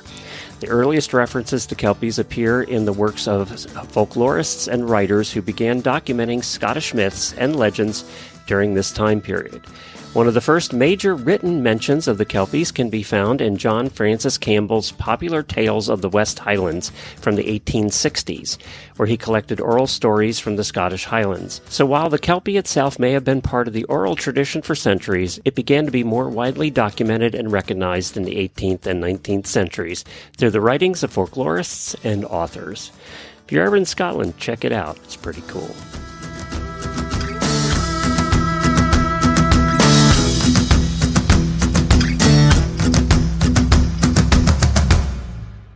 The earliest references to Kelpies appear in the works of folklorists and writers who began documenting Scottish myths and legends during this time period. One of the first major written mentions of the Kelpies can be found in John Francis Campbell's Popular Tales of the West Highlands from the 1860s, where he collected oral stories from the Scottish Highlands. So while the Kelpie itself may have been part of the oral tradition for centuries, it began to be more widely documented and recognized in the 18th and 19th centuries through the writings of folklorists and authors. If you're ever in Scotland, check it out. It's pretty cool.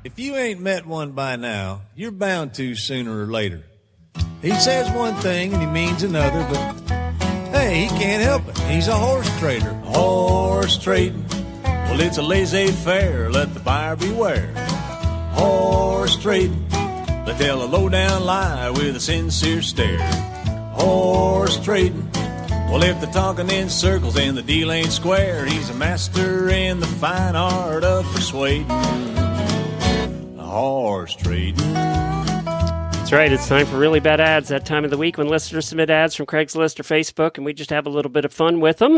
If you ain't met one by now, you're bound to sooner or later. He says one thing and he means another, but hey, he can't help it. He's a horse trader. Horse trading. Well, it's a laissez-faire. Let the buyer beware. Horse trading. They tell a low-down lie with a sincere stare. Horse trading. Well, if they're talking in circles and the deal ain't square, he's a master in the fine art of persuading. Horse trading. That's right. It's time for Realli BaD Adz, that time of the week when listeners submit ads from Craigslist or Facebook, and we just have a little bit of fun with them.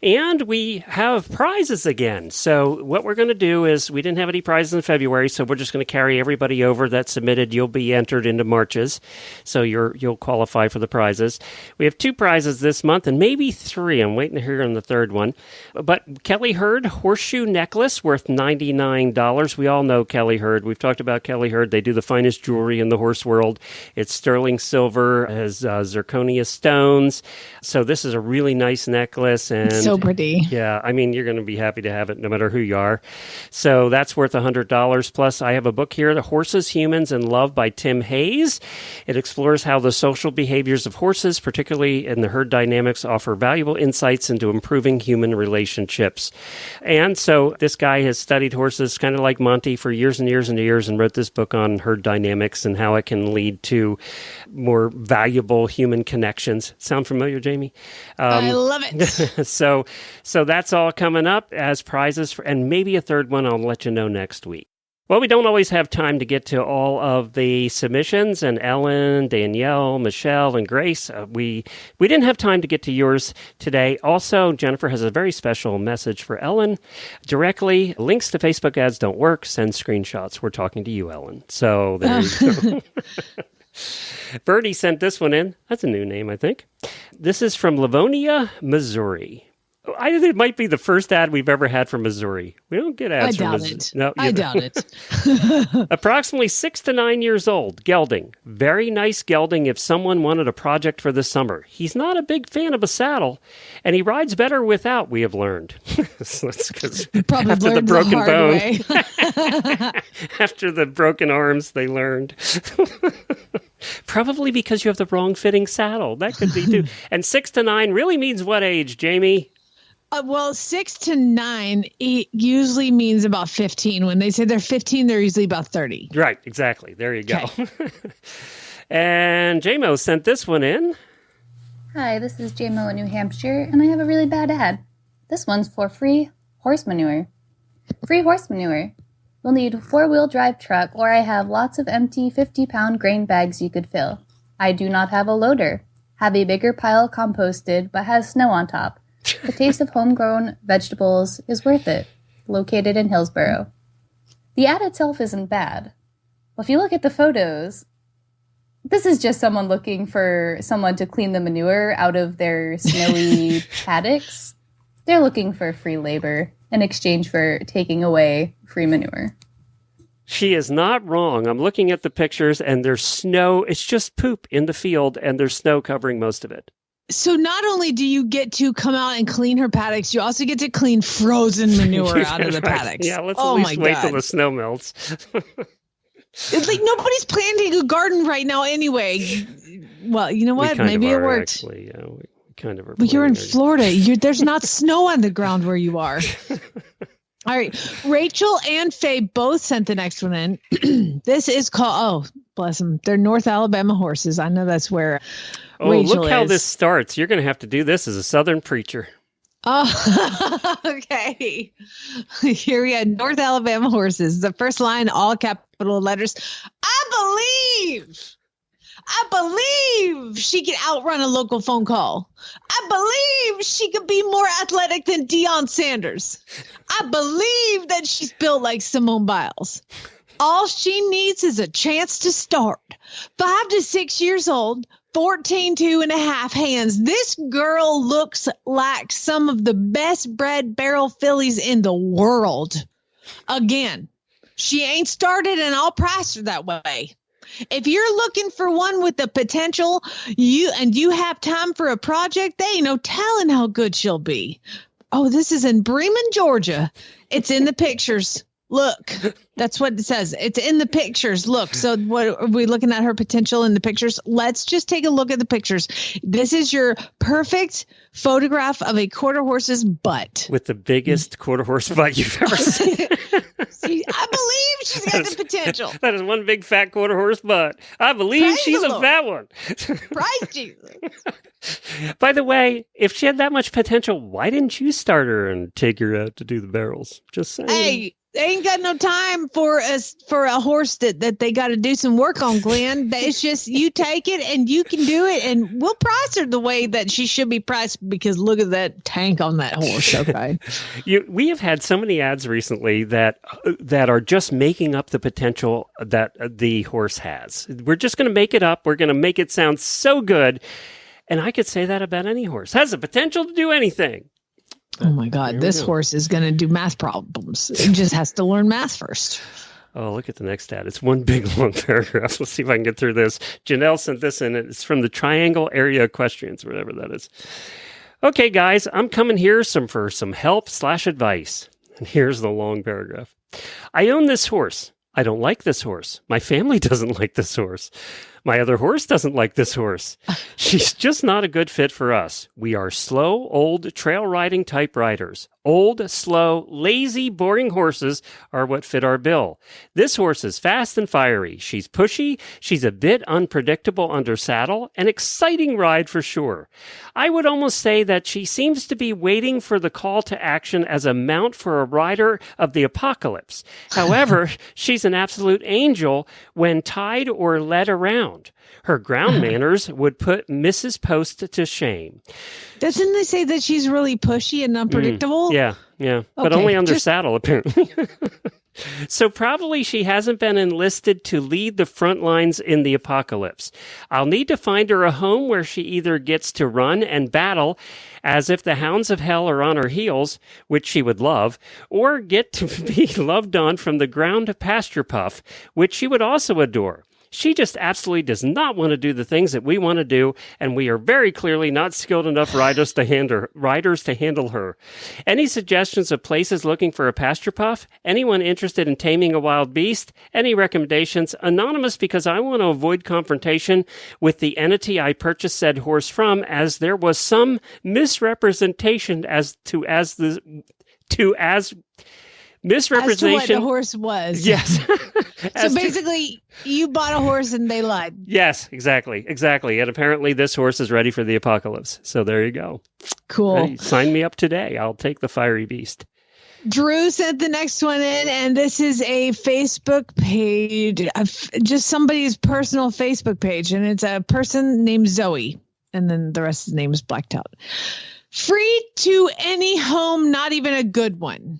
And we have prizes again. So what we're going to do is, we didn't have any prizes in February, so we're just going to carry everybody over that submitted. You'll be entered into March's, so you'll qualify for the prizes. We have 2 prizes this month, and maybe 3. I'm waiting to hear on the third one. But Kelly Hurd horseshoe necklace worth $99. We all know Kelly Hurd. We've talked about Kelly Hurd. They do the finest jewelry in the horse world. It's sterling silver, has zirconia stones. So this is a really nice necklace. And so pretty. Yeah, I mean, you're going to be happy to have it no matter who you are. So that's worth $100. Plus, I have a book here, The Horses, Humans, and Love by Tim Hayes. It explores how the social behaviors of horses, particularly in the herd dynamics, offer valuable insights into improving human relationships. And so this guy has studied horses kind of like Monty for years and years and years, and wrote this book on herd dynamics and how it can lead to more valuable human connections. Sound familiar, Jamie? I love it. So that's all coming up as prizes, and maybe a third one I'll let you know next week. Well, we don't always have time to get to all of the submissions, and Ellen, Danielle, Michelle, and Grace, we didn't have time to get to yours today. Also, Jennifer has a very special message for Ellen directly. Links to Facebook ads don't work. Send screenshots. We're talking to you, Ellen. So there you go. Birdie sent this one in. That's a new name, I think. This is from Livonia, Missouri. I think it might be the first ad we've ever had from Missouri. We don't get ads from Missouri. No, I doubt it. Approximately 6 to 9 years old, gelding. Very nice gelding if someone wanted a project for the summer. He's not a big fan of a saddle, and he rides better without, we have learned. So probably after learned the broken the bone. way. After the broken arms, they learned. Probably because you have the wrong fitting saddle. That could be too. And 6 to 9 really means what age, Jamie? Well, 6 to 9, it usually means about 15. When they say they're 15, they're usually about 30. Right, exactly. There you go. And JMO sent this one in. Hi, this is JMO in New Hampshire, and I have a really bad ad. This one's for free horse manure. Free horse manure. You'll need a 4-wheel drive truck, or I have lots of empty 50-pound grain bags you could fill. I do not have a loader. Have a bigger pile composted, but has snow on top. The taste of homegrown vegetables is worth it. Located in Hillsboro. The ad itself isn't bad. Well, if you look at the photos, this is just someone looking for someone to clean the manure out of their snowy paddocks. They're looking for free labor in exchange for taking away free manure. She is not wrong. I'm looking at the pictures, and there's snow. It's just poop in the field, and there's snow covering most of it. So not only do you get to come out and clean her paddocks, you also get to clean frozen manure out of the paddocks. Yeah, let's at least wait till the snow melts. It's like nobody's planting a garden right now anyway. Well, you know what? Maybe it worked. Actually, yeah, we kind of are. But you're in Florida. There's not snow on the ground where you are. All right. Rachel and Faye both sent the next one in. This is called, oh, bless them. They're North Alabama horses. I know that's where Rachel look how is. this starts. You're going to have to do this as a Southern preacher. Oh, okay. Here we have North Alabama horses. The first line, all capital letters. I believe she could outrun a local phone call. I believe she could be more athletic than Deion Sanders. I believe that she's built like Simone Biles. All she needs is a chance to start. 5 to 6 years old, 14 2.5 hands. This girl looks like some of the best bred barrel fillies in the world. Again, she ain't started, and I'll price her that way. If you're looking for one with the potential, you have time for a project, they ain't no telling how good she'll be. Oh, this is in Bremen, Georgia. It's in the pictures. Look, that's what it says. It's in the pictures. Look, so what are we looking at her potential in the pictures? Let's just take a look at the pictures. This is your perfect photograph of a quarter horse's butt. With the biggest quarter horse butt you've ever seen. I believe she's got the potential. That is one big fat quarter horse butt. I believe Praise she's the a Lord. fat one. Praise Jesus. By the way, if she had that much potential, why didn't you start her and take her out to do the barrels? Just saying. Hey, they ain't got no time for a horse that they got to do some work on, Glenn. It's just you take it and you can do it, and we'll price her the way that she should be priced because look at that tank on that horse. Okay. We have had so many ads recently that are just making up the potential that the horse has. We're just going to make it up. We're going to make it sound so good. And I could say that about any horse. Has the potential to do anything. Oh my God, this horse is going to do math problems. It just has to learn math first. Oh, look at the next ad. It's one big long paragraph. Let's see if I can get through this. Janelle sent this in. It's from the Triangle Area Equestrians, whatever that is. Okay, guys, I'm coming here for some help/advice. And here's the long paragraph. I own this horse. I don't like this horse. My family doesn't like this horse. My other horse doesn't like this horse. She's just not a good fit for us. We are slow, old, trail riding type riders. Old, slow, lazy, boring horses are what fit our bill. This horse is fast and fiery. She's pushy. She's a bit unpredictable under saddle. An exciting ride for sure. I would almost say that she seems to be waiting for the call to action as a mount for a rider of the apocalypse. However, she's an absolute angel when tied or led around. Her ground manners would put Mrs. Post to shame. Doesn't they say that she's really pushy and unpredictable? Yeah. But only under saddle, apparently. So probably she hasn't been enlisted to lead the front lines in the apocalypse. I'll need to find her a home where she either gets to run and battle as if the hounds of hell are on her heels, which she would love, or get to be loved on from the ground pasture puff, which she would also adore. She just absolutely does not want to do the things that we want to do, and we are very clearly not skilled enough riders to handle her. Any suggestions of places looking for a pasture puff? Anyone interested in taming a wild beast? Any recommendations? Anonymous, because I want to avoid confrontation with the entity I purchased said horse from, as there was some misrepresentation as to what the horse was. Yes. So basically, you bought a horse and they lied. Yes, exactly. And apparently this horse is ready for the apocalypse. So there you go. Cool. Hey, sign me up today. I'll take the fiery beast. Drew sent the next one in, and this is a Facebook page, just somebody's personal Facebook page, and it's a person named Zoe, and then the rest of the name is blacked out. Free to any home, not even a good one.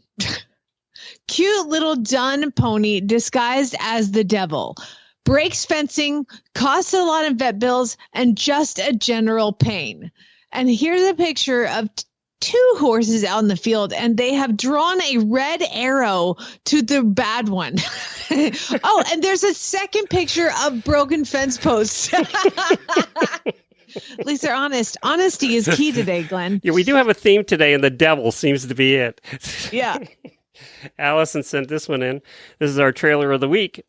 Cute little dun pony disguised as the devil. Breaks fencing, costs a lot in vet bills, and just a general pain. And here's a picture of two horses out in the field, and they have drawn a red arrow to the bad one. Oh, and there's a second picture of broken fence posts. At least they're honest. Honesty is key today, Glenn. Yeah, we do have a theme today, and the devil seems to be it. Yeah. Allison sent this one in. This is our trailer of the week.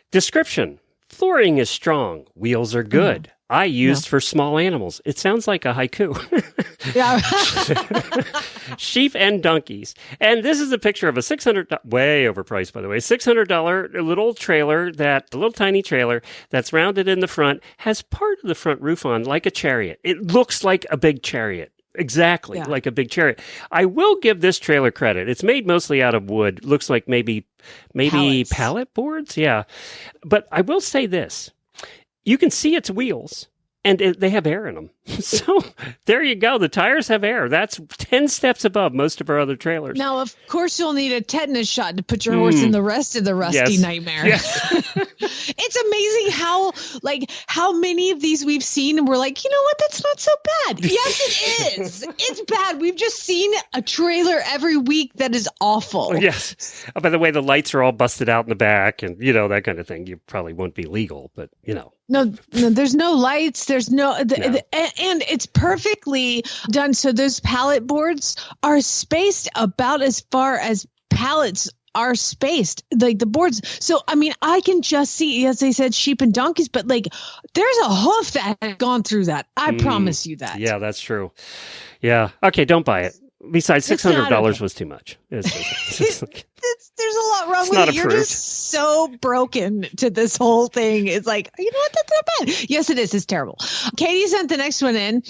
Description. Flooring is strong. Wheels are good. I used for small animals. It sounds like a haiku. Yeah. Sheep and donkeys. And this is a picture of a $600, way overpriced, by the way, $600 little tiny trailer that's rounded in the front, has part of the front roof on like a chariot. It looks like a big chariot. Exactly, like a big chariot. I will give this trailer credit. It's made mostly out of wood. Looks like maybe pallet boards. Yeah. But I will say this. You can see its wheels, and they have air in them. So there you go. The tires have air. That's 10 steps above most of our other trailers. Now, of course, you'll need a tetanus shot to put your horse in the rest of the rusty nightmare. Yes. It's amazing how many of these we've seen, and we're like, you know what? That's not so bad. Yes, it is. It's bad. We've just seen a trailer every week that is awful. Yes. Oh, by the way, the lights are all busted out in the back, and that kind of thing. You probably won't be legal, but No, there's no lights. There's and it's perfectly done. So those pallet boards are spaced about as far as pallets are spaced, like the boards. So, I mean, I can just see, as they said, sheep and donkeys, but there's a hoof that had gone through that. I promise you that. Yeah, that's true. Yeah. Okay, don't buy it. Besides, $600 was too much. It's There's a lot wrong It's with not it. You're approved. just so broken to this whole thing. It's like, you know what? That's not bad. Yes, it is. It's terrible. Katie sent the next one in,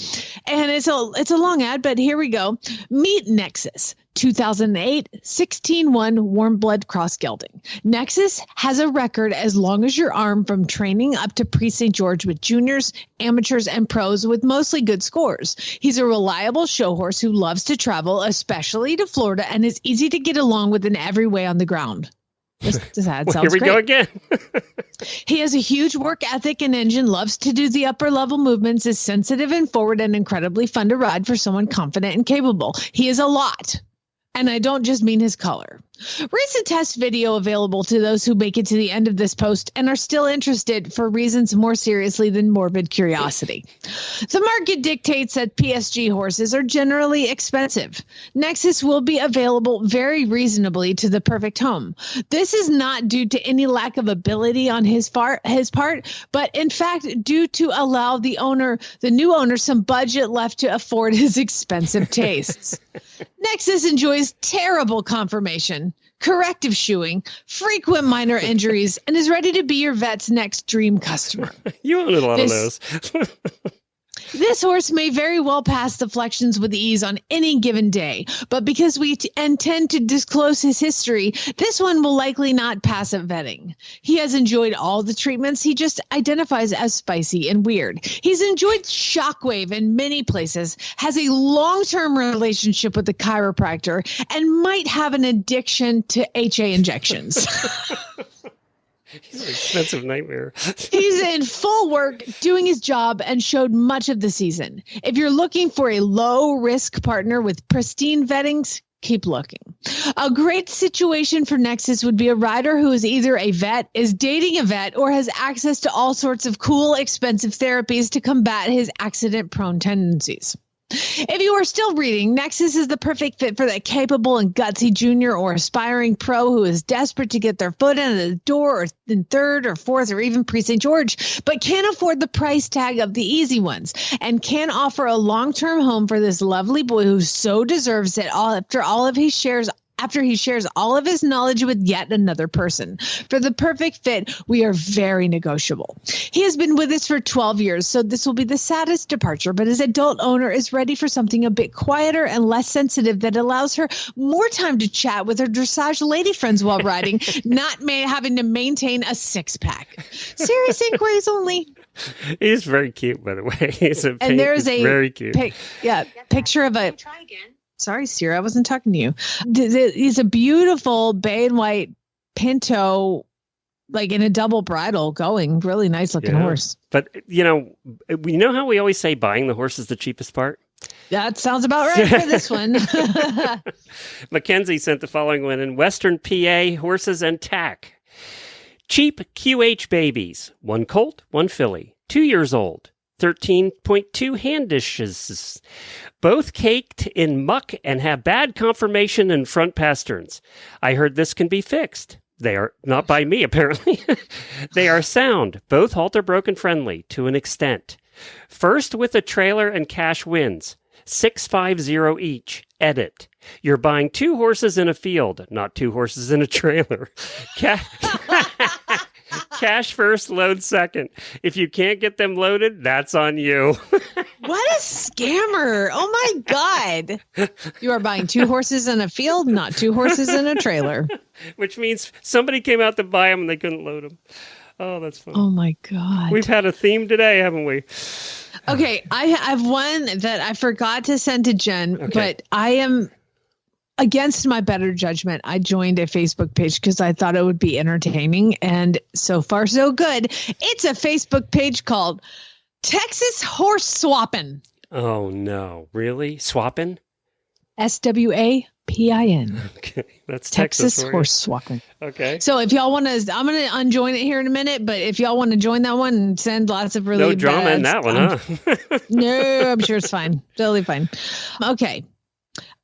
and it's a long ad, but here we go. Meet Nexus. 2008, 16-1 warm blood cross gelding. Nexus has a record as long as your arm from training up to Prix St. George with juniors, amateurs, and pros with mostly good scores. He's a reliable show horse who loves to travel, especially to Florida, and is easy to get along with in every way on the ground. This ad sounds Here we great. go again. He has a huge work ethic and engine, loves to do the upper level movements, is sensitive and forward, and incredibly fun to ride for someone confident and capable. He is a lot. And I don't just mean his color. Recent test video available to those who make it to the end of this post and are still interested for reasons more seriously than morbid curiosity. The market dictates that PSG horses are generally expensive. Nexus will be available very reasonably to the perfect home. This is not due to any lack of ability on his part, but in fact due to allow the new owner, some budget left to afford his expensive tastes. Nexus enjoys terrible conformation, corrective shoeing, frequent minor injuries, and is ready to be your vet's next dream customer. You own a lot of those. This horse may very well pass the flexions with ease on any given day, but because we intend to disclose his history, this one will likely not pass at vetting. He has enjoyed all the treatments. He just identifies as spicy and weird. He's enjoyed Shockwave in many places, has a long-term relationship with the chiropractor, and might have an addiction to HA injections. He's an expensive nightmare. He's in full work doing his job and showed much of the season. If you're looking for a low-risk partner with pristine vettings, keep looking. A great situation for Nexus would be a rider who is either a vet, is dating a vet, or has access to all sorts of cool, expensive therapies to combat his accident-prone tendencies. If you are still reading, Nexus is the perfect fit for that capable and gutsy junior or aspiring pro who is desperate to get their foot in the door or in third or fourth or even Prix St. George, but can't afford the price tag of the easy ones and can offer a long-term home for this lovely boy who so deserves it after he shares all of his knowledge with yet another person. For the perfect fit, we are very negotiable. He has been with us for 12 years, so this will be the saddest departure, but his adult owner is ready for something a bit quieter and less sensitive that allows her more time to chat with her dressage lady friends while riding, not having to maintain a six-pack. Serious inquiries only. He's very cute, by the way. And there's a very cute. Picture of a... Try again. Sorry, Sierra, I wasn't talking to you. He's a beautiful bay and white pinto, like in a double bridle going. Really nice looking horse. But, you know how we always say buying the horse is the cheapest part? That sounds about right for this one. Mackenzie sent the following one in: Western PA horses and tack. Cheap QH babies. 1 colt, 1 filly. 2 years old. 13.2 hand dishes, both caked in muck and have bad conformation and front pasterns. I heard this can be fixed. They are not by me, apparently. They are sound, both halter broken friendly to an extent. First with a trailer and cash wins. 650 each. Edit. You're buying 2 horses in a field, not 2 horses in a trailer. Cash first, load second. If you can't get them loaded, that's on you. What a scammer. Oh my God. You are buying 2 horses in a field, not 2 horses in a trailer. Which means somebody came out to buy them and they couldn't load them. Oh, that's funny. Oh my God. We've had a theme today, haven't we? Okay, I have one that I forgot to send to Jen, but I am against my better judgment. I joined a Facebook page because I thought it would be entertaining, and so far so good. It's a Facebook page called Texas Horse Swappin'. Oh no, really? Swappin'? SWAPIN. Okay, that's Texas Horse Swapping. Okay. So if y'all want to, I'm going to unjoin it here in a minute, but if y'all want to join that one and send lots of really no drama in that one, huh? No, I'm sure it's fine. Totally fine. Okay.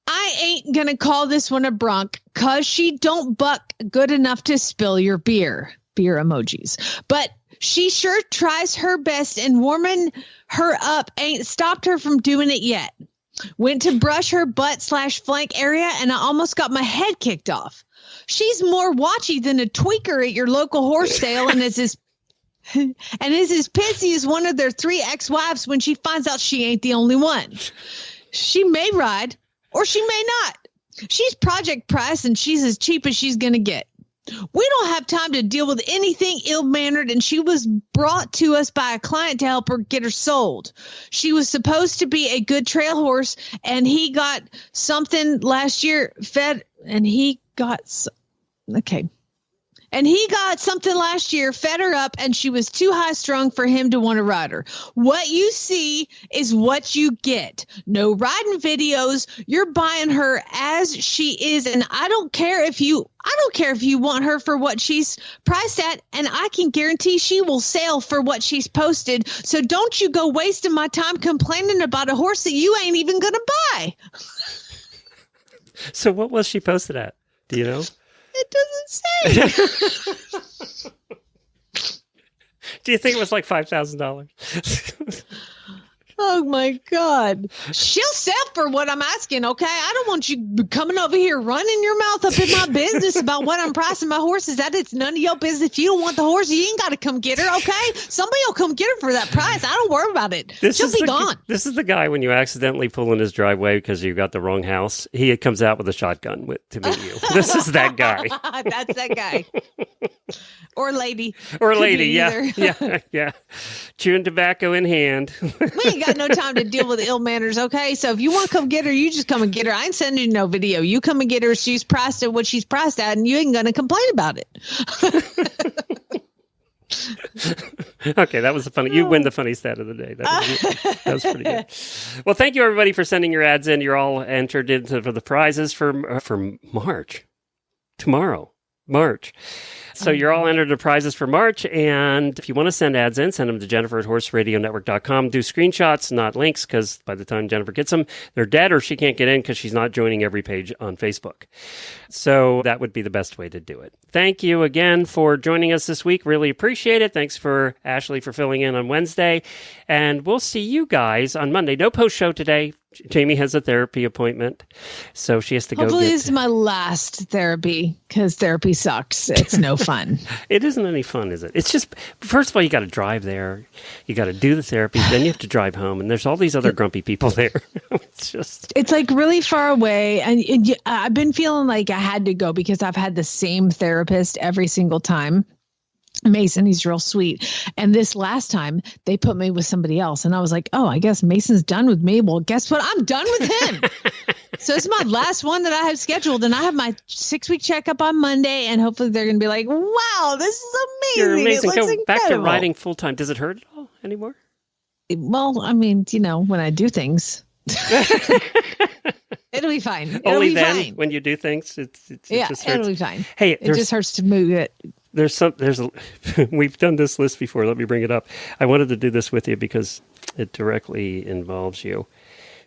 I ain't going to call this one a bronc because she don't buck good enough to spill your beer. Beer emojis. But she sure tries her best, and warming her up ain't stopped her from doing it yet. Went to brush her butt/flank area, and I almost got my head kicked off. She's more watchy than a tweaker at your local horse sale, and is as pissy as one of their 3 ex-wives when she finds out she ain't the only one. She may ride, or she may not. She's project price, and she's as cheap as she's going to get. We don't have time to deal with anything ill-mannered, and she was brought to us by a client to help her get her sold. She was supposed to be a good trail horse, and he got something last year fed her up, and she was too high-strung for him to want to ride her. What you see is what you get. No riding videos. You're buying her as she is, and I don't care if you want her for what she's priced at, and I can guarantee she will sell for what she's posted. So don't you go wasting my time complaining about a horse that you ain't even going to buy. So what was she posted at? Do you know? It doesn't say. Do you think it was like $5,000? Oh my God. She'll sell for what I'm asking, okay? I don't want you coming over here running your mouth up in my business about what I'm pricing my horses at. It's none of your business. If you don't want the horse, you ain't got to come get her, okay? Somebody will come get her for that price. I don't worry about it. She'll be gone. This is the guy when you accidentally pull in his driveway because you got the wrong house. He comes out with a shotgun to meet you. This is that guy. That's that guy. Or lady. Or lady, yeah. Chewing tobacco in hand. We ain't got no time to deal with ill manners, okay? So if you want to come get her, you just come and get her. I ain't sending you no video. You come and get her. She's priced at what she's priced at, and you ain't going to complain about it. Okay, that was funny. You win the funny stat of the day. That was pretty good. Well, thank you, everybody, for sending your ads in. You're all entered into for the prizes for March. Tomorrow, March. So you're all entered the prizes for March, and if you want to send ads in, send them to Jennifer@horseradionetwork.com. Do screenshots, not links, because by the time Jennifer gets them, they're dead or she can't get in because she's not joining every page on Facebook. So that would be the best way to do it. Thank you again for joining us this week. Really appreciate it. Thanks for Ashley for filling in on Wednesday, and we'll see you guys on Monday. No post show today. Jamie has a therapy appointment, so she has to go. Hopefully this is my last therapy, because therapy sucks. It's no fun. It isn't any fun, is it? It's just, first of all, you got to drive there. You got to do the therapy. Then you have to drive home, and there's all these other grumpy people there. It's like really far away, and I've been feeling like I had to go because I've had the same therapist every single time. Mason, he's real sweet. And this last time they put me with somebody else. And I was like, oh, I guess Mason's done with me. Well, guess what? I'm done with him. So it's my last one that I have scheduled. And I have my 6-week checkup on Monday. And hopefully they're going to be like, wow, this is amazing. You're amazing. It looks Go incredible. back to riding full time. Does it hurt at all anymore? Well, I mean, when I do things, it'll be fine. Only be then fine. When you do things, it just hurts. It'll be fine. Hey, it just hurts to move it. We've done this list before. Let me bring it up. I wanted to do this with you because it directly involves you.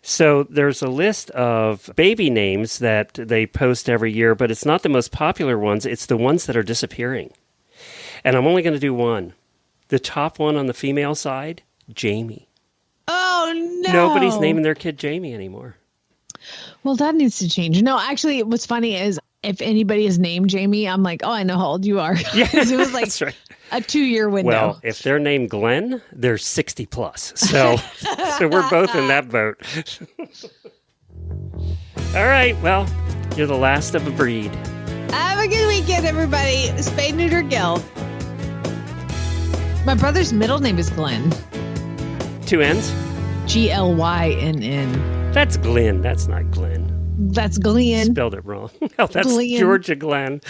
So there's a list of baby names that they post every year, but it's not the most popular ones. It's the ones that are disappearing. And I'm only going to do one. The top one on the female side, Jamie. Oh, no. Nobody's naming their kid Jamie anymore. Well, that needs to change. No, actually, what's funny is if anity is named Jamie, I'm like, oh, I know how old you are. Yeah, it was like that's right. A 2-year window. Well, if they're named Glenn, they're 60 plus. So we're both in that boat. All right. Well, you're the last of a breed. Have a good weekend, everybody. Spay, neuter, Gil. My brother's middle name is Glenn. 2 N's? Glynn. That's Glenn. That's not Glenn. That's Glenn. Spelled it wrong. Oh, that's Glenn. Georgia Glenn.